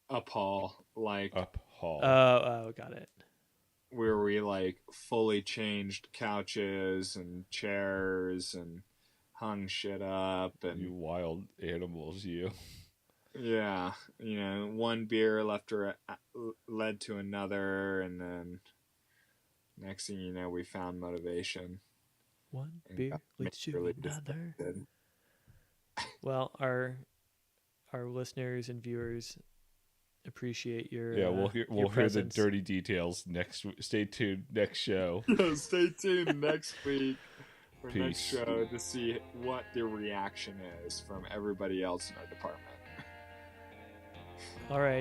uphaul, like Up hall. Oh, got it. where we like fully changed couches and chairs and hung shit up and You wild animals, you. yeah, one beer led to another, and then next thing you know, we found motivation. One and beer got leads to majorly another. distracted. Well, our listeners and viewers appreciate your Yeah, your we'll hear the presence. dirty details next. Stay tuned next show. Stay tuned next week for next Peace. show to see what the reaction is from everybody else in our department. All right.